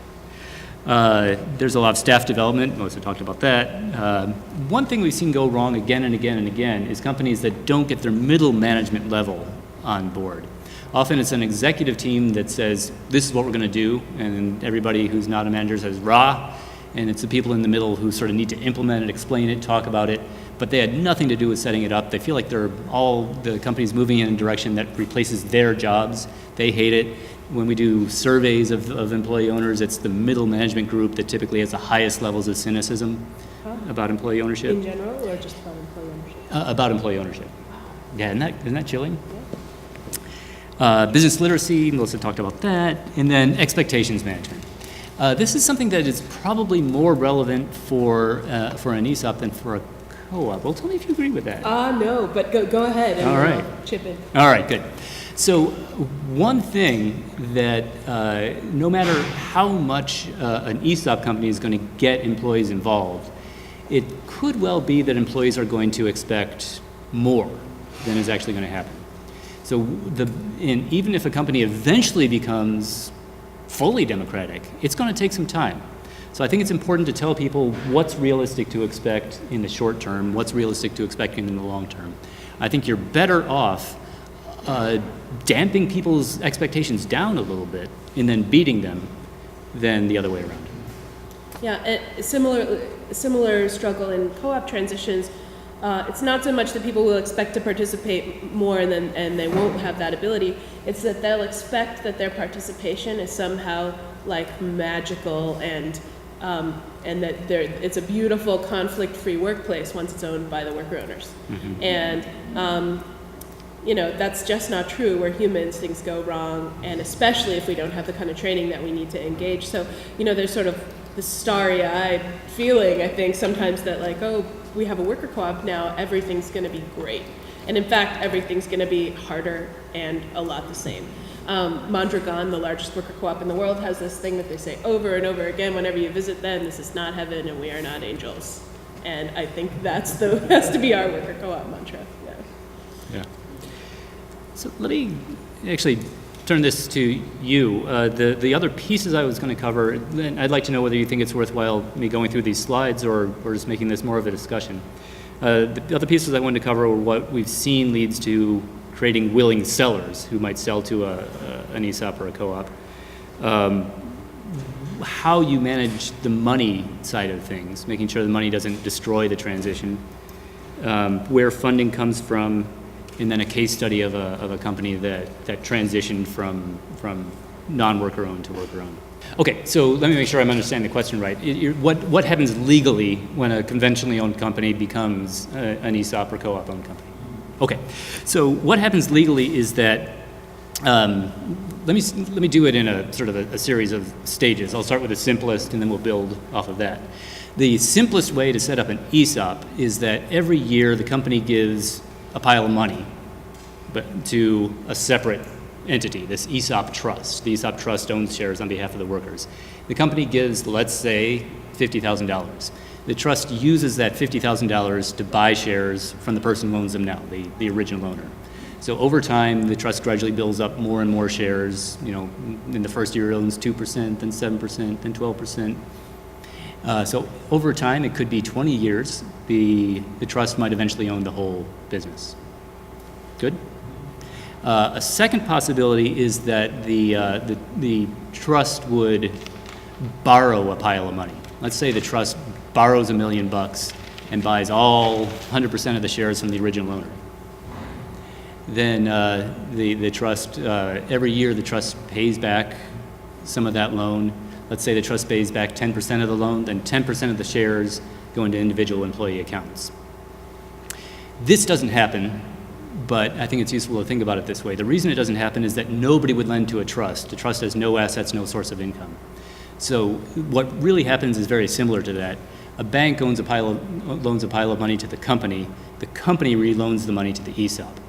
Speaker 6: There's a lot of staff development. Melissa talked about that. One thing we've seen go wrong again and again and again is companies that don't get their middle management level on board. Often it's an executive team that says, this is what we're going to do, and everybody who's not a manager says, rah, and it's the people in the middle who sort of need to implement it, explain it, talk about it, but they had nothing to do with setting it up. They feel like the company's moving in a direction that replaces their jobs. They hate it. When we do surveys of employee owners, it's the middle management group that typically has the highest levels of cynicism about employee ownership.
Speaker 1: In general, or just about employee ownership?
Speaker 6: About employee ownership. Yeah, isn't that chilling? Yeah. Business literacy, Melissa talked about that. And then expectations management. This is something that is probably more relevant for an ESOP than for a co-op. Well, tell me if you agree with that.
Speaker 1: No, but go ahead and
Speaker 6: All right.
Speaker 1: I'll chip in.
Speaker 6: All right, good. So one thing that no matter how much an ESOP company is going to get employees involved, it could well be that employees are going to expect more than is actually going to happen. So even if a company eventually becomes fully democratic, it's going to take some time. So I think it's important to tell people what's realistic to expect in the short term, what's realistic to expect in the long term. I think you're better off damping people's expectations down a little bit and then beating them than the other way around.
Speaker 1: Yeah, and similar struggle in co-op transitions. It's not so much that people will expect to participate more and they won't have that ability. It's that they'll expect that their participation is somehow like magical and that it's a beautiful conflict-free workplace once it's owned by the worker owners. Mm-hmm. And that's just not true. We're humans, things go wrong, and especially if we don't have the kind of training that we need to engage. So, there's sort of this starry-eyed feeling, I think, sometimes that like, oh, we have a worker co-op now, everything's going to be great. And in fact, everything's going to be harder and a lot the same. Mondragon, the largest worker co-op in the world, has this thing that they say over and over again whenever you visit them: this is not heaven and we are not angels. And I think has to be our worker co-op mantra.
Speaker 6: Yeah. So let me actually turn this to you. The other pieces I was going to cover, and I'd like to know whether you think it's worthwhile me going through these slides or just making this more of a discussion. The other pieces I wanted to cover were what we've seen leads to creating willing sellers who might sell to an ESOP or a co-op. How you manage the money side of things, making sure the money doesn't destroy the transition, where funding comes from, and then a case study of a company that transitioned from non-worker owned to worker owned. Okay, so let me make sure I'm understanding the question right. What happens legally when a conventionally owned company becomes an ESOP or co-op owned company? Okay, so what happens legally is that, let me do it in a sort of a series of stages. I'll start with the simplest and then we'll build off of that. The simplest way to set up an ESOP is that every year the company gives a pile of money but to a separate entity, this ESOP trust. The ESOP trust owns shares on behalf of the workers. The company gives, let's say, $50,000. The trust uses that $50,000 to buy shares from the person who owns them now, the original owner. So over time, the trust gradually builds up more and more shares. In the first year it owns 2%, then 7%, then 12%. So over time, it could be 20 years, the trust might eventually own the whole business. Good? A second possibility is that the trust would borrow a pile of money. Let's say the trust borrows $1 million and buys all 100% of the shares from the original owner. Then the trust, every year the trust pays back some of that loan. Let's say the trust pays back 10% of the loan, then 10% of the shares go into individual employee accounts. This doesn't happen, but I think it's useful to think about it this way. The reason it doesn't happen is that nobody would lend to a trust. The trust has no assets, no source of income. So what really happens is very similar to that. A bank loans a pile of money to the company reloans the money to the ESOP.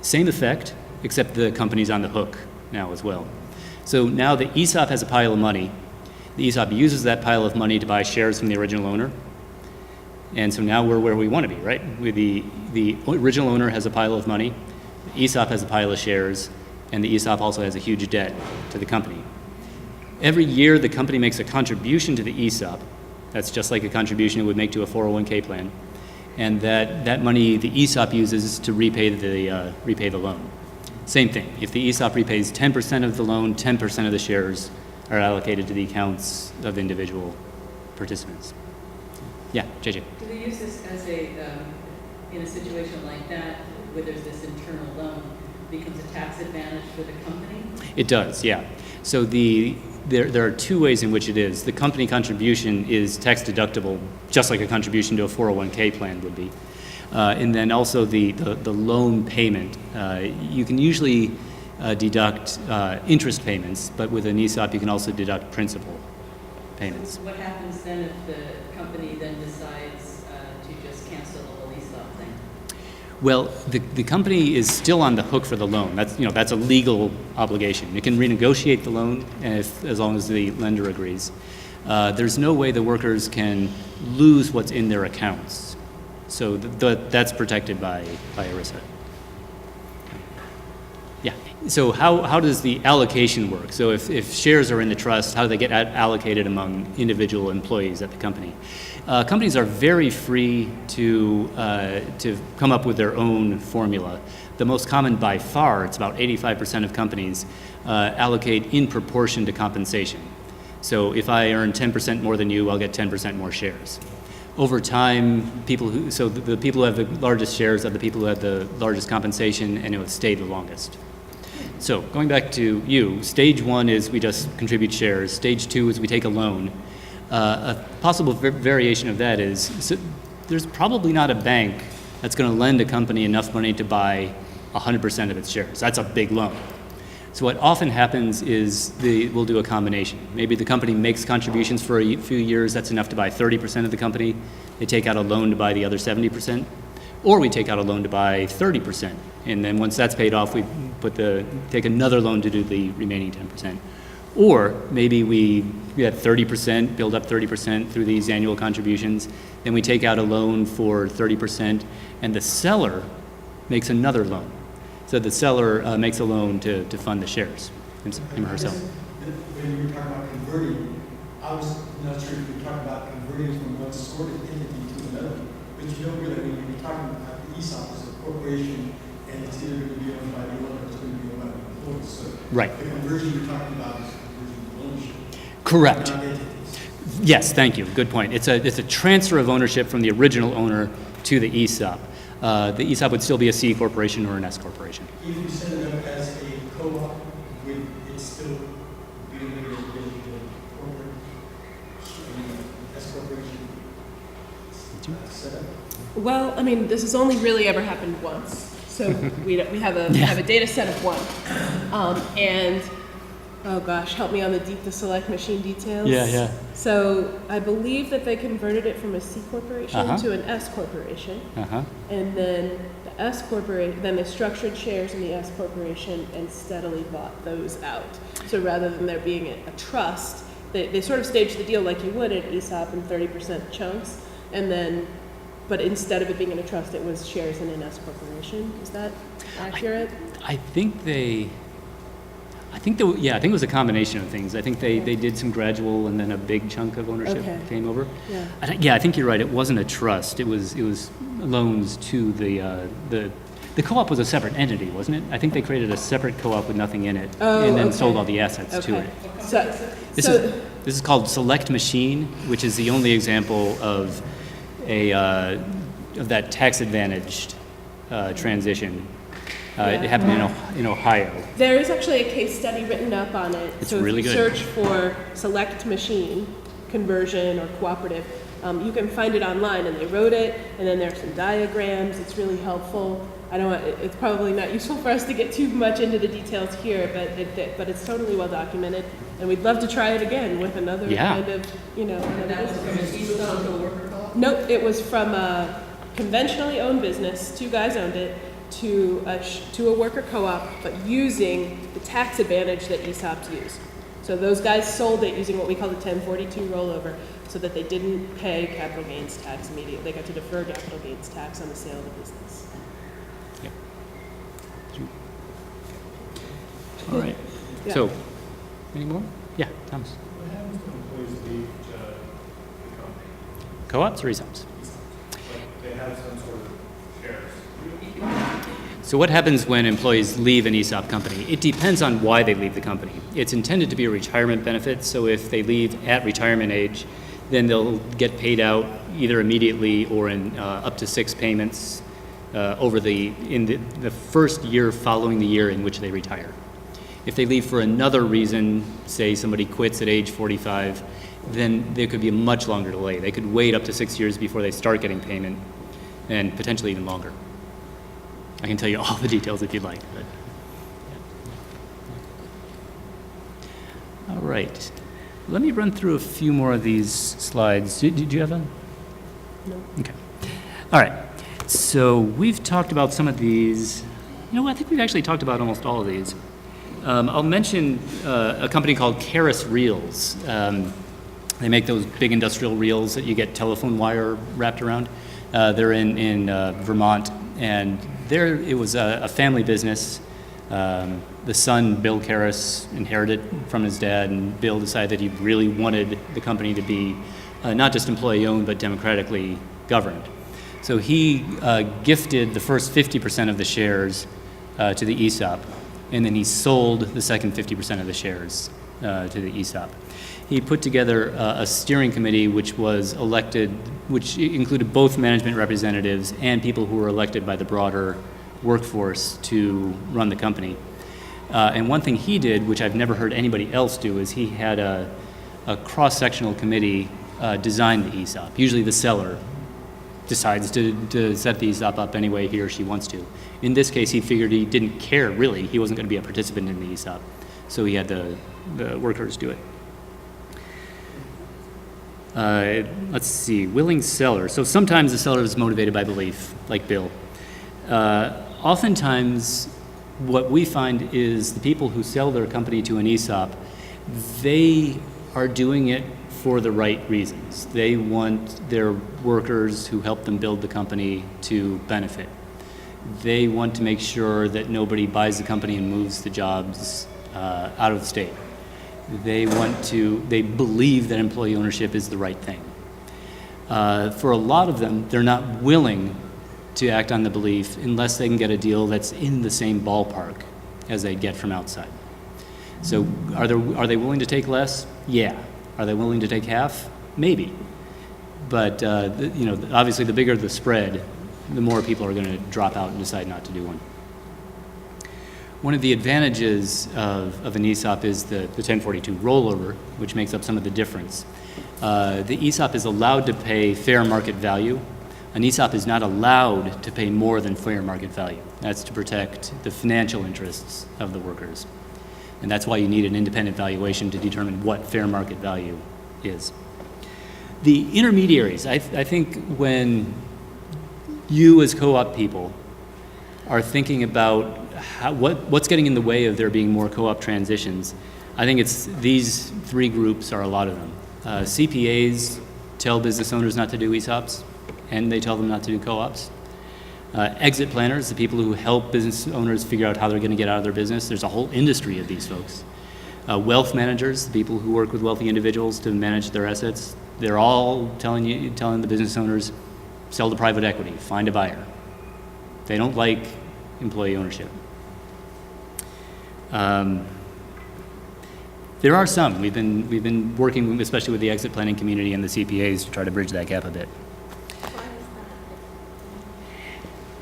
Speaker 6: Same effect, except the company's on the hook now as well. So now the ESOP has a pile of money. The ESOP uses that pile of money to buy shares from the original owner. And so now we're where we want to be, right? The original owner has a pile of money, the ESOP has a pile of shares, and the ESOP also has a huge debt to the company. Every year the company makes a contribution to the ESOP. That's just like a contribution it would make to a 401k plan. And that money the ESOP uses to repay the loan. Same thing. If the ESOP repays 10% of the loan, 10% of the shares are allocated to the accounts of individual participants. Yeah, JJ.
Speaker 7: Do we use this as in a situation like that, where there's this internal loan, becomes a tax advantage for the company?
Speaker 6: It does, yeah. So there are two ways in which it is. The company contribution is tax deductible, just like a contribution to a 401k plan would be. And then also the loan payment. You can usually deduct interest payments, but with an ESOP you can also deduct principal payments.
Speaker 7: So what happens then if the company then decides to just cancel the whole ESOP thing?
Speaker 6: Well, the company is still on the hook for the loan. That's a legal obligation. It can renegotiate the loan as long as the lender agrees. There's no way the workers can lose what's in their accounts. So that's protected by ERISA. Yeah. So how does the allocation work? So if shares are in the trust, how do they get allocated among individual employees at the company? Companies are very free to come up with their own formula. The most common by far, it's about 85% of companies, allocate in proportion to compensation. So if I earn 10% more than you, I'll get 10% more shares. Over time, the people who have the largest shares are the people who have the largest compensation, and it will stay the longest. So going back to you, stage one is we just contribute shares. Stage two is we take a loan. A possible variation of that is there's probably not a bank that's going to lend a company enough money to buy 100% of its shares. That's a big loan. So what often happens is we'll do a combination. Maybe the company makes contributions for a few years. That's enough to buy 30% of the company. They take out a loan to buy the other 70%. Or we take out a loan to buy 30%. And then once that's paid off, we take another loan to do the remaining 10%. Or maybe we have 30%, build up 30% through these annual contributions. Then we take out a loan for 30%, and the seller makes another loan. So the seller makes a loan to fund the shares, him or herself.
Speaker 8: When you were talking about converting, I was not sure if you were talking about converting from one sort of entity to another. But you don't really, when you're talking about the ESOP as a corporation, and it's either going to be owned by the owner or it's going to be owned by the employees. So
Speaker 6: right.
Speaker 8: The conversion you're talking about is conversion of ownership.
Speaker 6: Correct.
Speaker 8: Not entities.
Speaker 6: Yes, thank you. Good point. It's a transfer of ownership from the original owner to the ESOP. The ESOP would still be a C corporation or an S corporation.
Speaker 8: If you set it up as a co-op, it's still being a corporate, S corporation setup.
Speaker 1: Well, I mean, this has only really ever happened once. So we have a data set of one. And, oh gosh, help me on the select machine details.
Speaker 6: Yeah.
Speaker 1: So I believe that they converted it from a C corporation to an S corporation. And then the S corporation, then they structured shares in the S corporation and steadily bought those out. So rather than there being a trust, they sort of staged the deal like you would at ESOP in 30% chunks. And then, but instead of it being in a trust, it was shares in an S corporation. Is that accurate?
Speaker 6: I think it was a combination of things. I think they did some gradual and then a big chunk of ownership came over. Yeah. I think you're right. It wasn't a trust. It was loans to the co-op was a separate entity, wasn't it? I think they created a separate co-op with nothing in it and then sold all the assets to it. This is called Select Machine, which is the only example of that tax-advantaged transition. It happened in Ohio.
Speaker 1: There is actually a case study written up on it.
Speaker 6: It's
Speaker 1: so
Speaker 6: really
Speaker 1: if you
Speaker 6: good.
Speaker 1: search for Select Machine, conversion or cooperative, you can find it online, and they wrote it, and then there's some diagrams. It's really helpful. It's probably not useful for us to get too much into the details here, but it's totally well documented, and we'd love to try it again with another kind of, another
Speaker 7: That was from
Speaker 1: business.
Speaker 7: an ESOP to a worker co-op?
Speaker 1: Nope, it was from a conventionally owned business. Two guys owned it to a worker co-op, but using the tax advantage that ESOPs use. So those guys sold it using what we call the 1042 rollover, so that they didn't pay capital gains tax immediately. They got to defer capital gains tax on the sale of the business.
Speaker 6: Yep. All right.
Speaker 1: Yeah.
Speaker 6: So, any more? Yeah, Thomas.
Speaker 3: What happens when employees leave the company?
Speaker 6: Co-ops or ESOPs?
Speaker 3: Like they have some sort of shares.
Speaker 6: So what happens when employees leave an ESOP company? It depends on why they leave the company. It's intended to be a retirement benefit, so if they leave at retirement age, then they'll get paid out either immediately or in up to 6 payments in the first year following the year in which they retire. If they leave for another reason, say somebody quits at age 45, then there could be a much longer delay. They could wait up to 6 years before they start getting payment, and potentially even longer. I can tell you all the details if you'd like. But, yeah. All right. Let me run through a few more of these slides. Did you have a?
Speaker 1: No.
Speaker 6: Okay. All right. So we've talked about some of these. I think we've actually talked about almost all of these. I'll mention a company called Karis Reels. They make those big industrial reels that you get telephone wire wrapped around. They're in Vermont, and it was a family business. The son, Bill Karras, inherited from his dad, and Bill decided that he really wanted the company to be not just employee-owned, but democratically governed. So he gifted the first 50% of the shares to the ESOP, and then he sold the second 50% of the shares to the ESOP. He put together a steering committee which was elected, which included both management representatives and people who were elected by the broader workforce to run the company. And one thing he did, which I've never heard anybody else do, is he had a cross-sectional committee design the ESOP. Usually the seller decides to set the ESOP up any way he or she wants to. In this case, he figured he didn't care, really. He wasn't going to be a participant in the ESOP. So he had the workers do it. Let's see, willing seller. So sometimes the seller is motivated by belief, like Bill. Oftentimes, what we find is the people who sell their company to an ESOP, they are doing it for the right reasons. They want their workers who help them build the company to benefit. They want to make sure that nobody buys the company and moves the jobs out of the state. They believe that employee ownership is the right thing. For a lot of them, they're not willing to act on the belief unless they can get a deal that's in the same ballpark as they get from outside. So are they willing to take less? Yeah. Are they willing to take half? Maybe. But obviously the bigger the spread, the more people are going to drop out and decide not to do one. One of the advantages of an ESOP is the 1042 rollover, which makes up some of the difference. The ESOP is allowed to pay fair market value. An ESOP is not allowed to pay more than fair market value. That's to protect the financial interests of the workers. And that's why you need an independent valuation to determine what fair market value is. The intermediaries, I think when you as co-op people are thinking about what's getting in the way of there being more co-op transitions, I think it's these three groups are a lot of them. CPAs tell business owners not to do ESOPs, and they tell them not to do co-ops. Exit planners, the people who help business owners figure out how they're going to get out of their business. There's a whole industry of these folks. Wealth managers, the people who work with wealthy individuals to manage their assets. They're all telling the business owners, sell to private equity, find a buyer. They don't like employee ownership. There are some. We've been working, especially with the exit planning community and the CPAs, to try to bridge that gap a bit.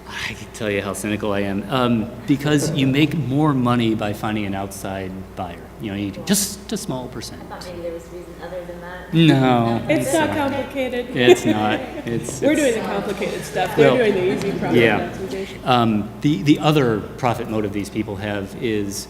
Speaker 6: I can tell you how cynical I am. Because you make more money by finding an outside buyer. Just a small percent.
Speaker 2: I thought maybe there was a reason other than that.
Speaker 6: No.
Speaker 1: It's not complicated.
Speaker 6: It's not.
Speaker 1: We're doing the complicated stuff. They're doing the easy profit maximization.
Speaker 6: The other profit motive these people have is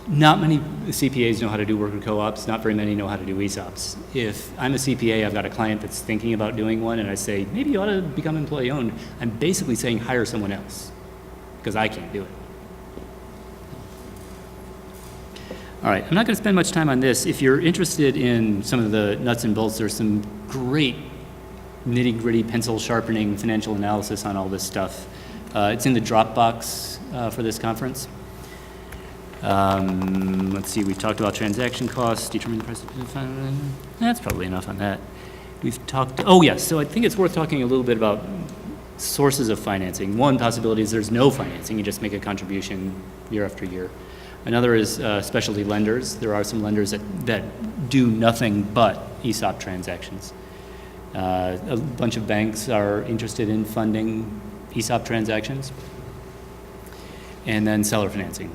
Speaker 6: not many CPAs know how to do worker co-ops. Not very many know how to do ESOPs. If I'm a CPA, I've got a client that's thinking about doing one, and I say, maybe you ought to become employee-owned, I'm basically saying hire someone else, because I can't do it. All right, I'm not going to spend much time on this. If you're interested in some of the nuts and bolts, there's some great nitty-gritty pencil sharpening financial analysis on all this stuff. It's in the Dropbox for this conference. Let's see, we've talked about transaction costs, determine the price of that's probably enough on that. We've talked, so I think it's worth talking a little bit about sources of financing. One possibility is there's no financing, you just make a contribution year after year. Another is specialty lenders. There are some lenders that do nothing but ESOP transactions. A bunch of banks are interested in funding ESOP transactions. And then seller financing.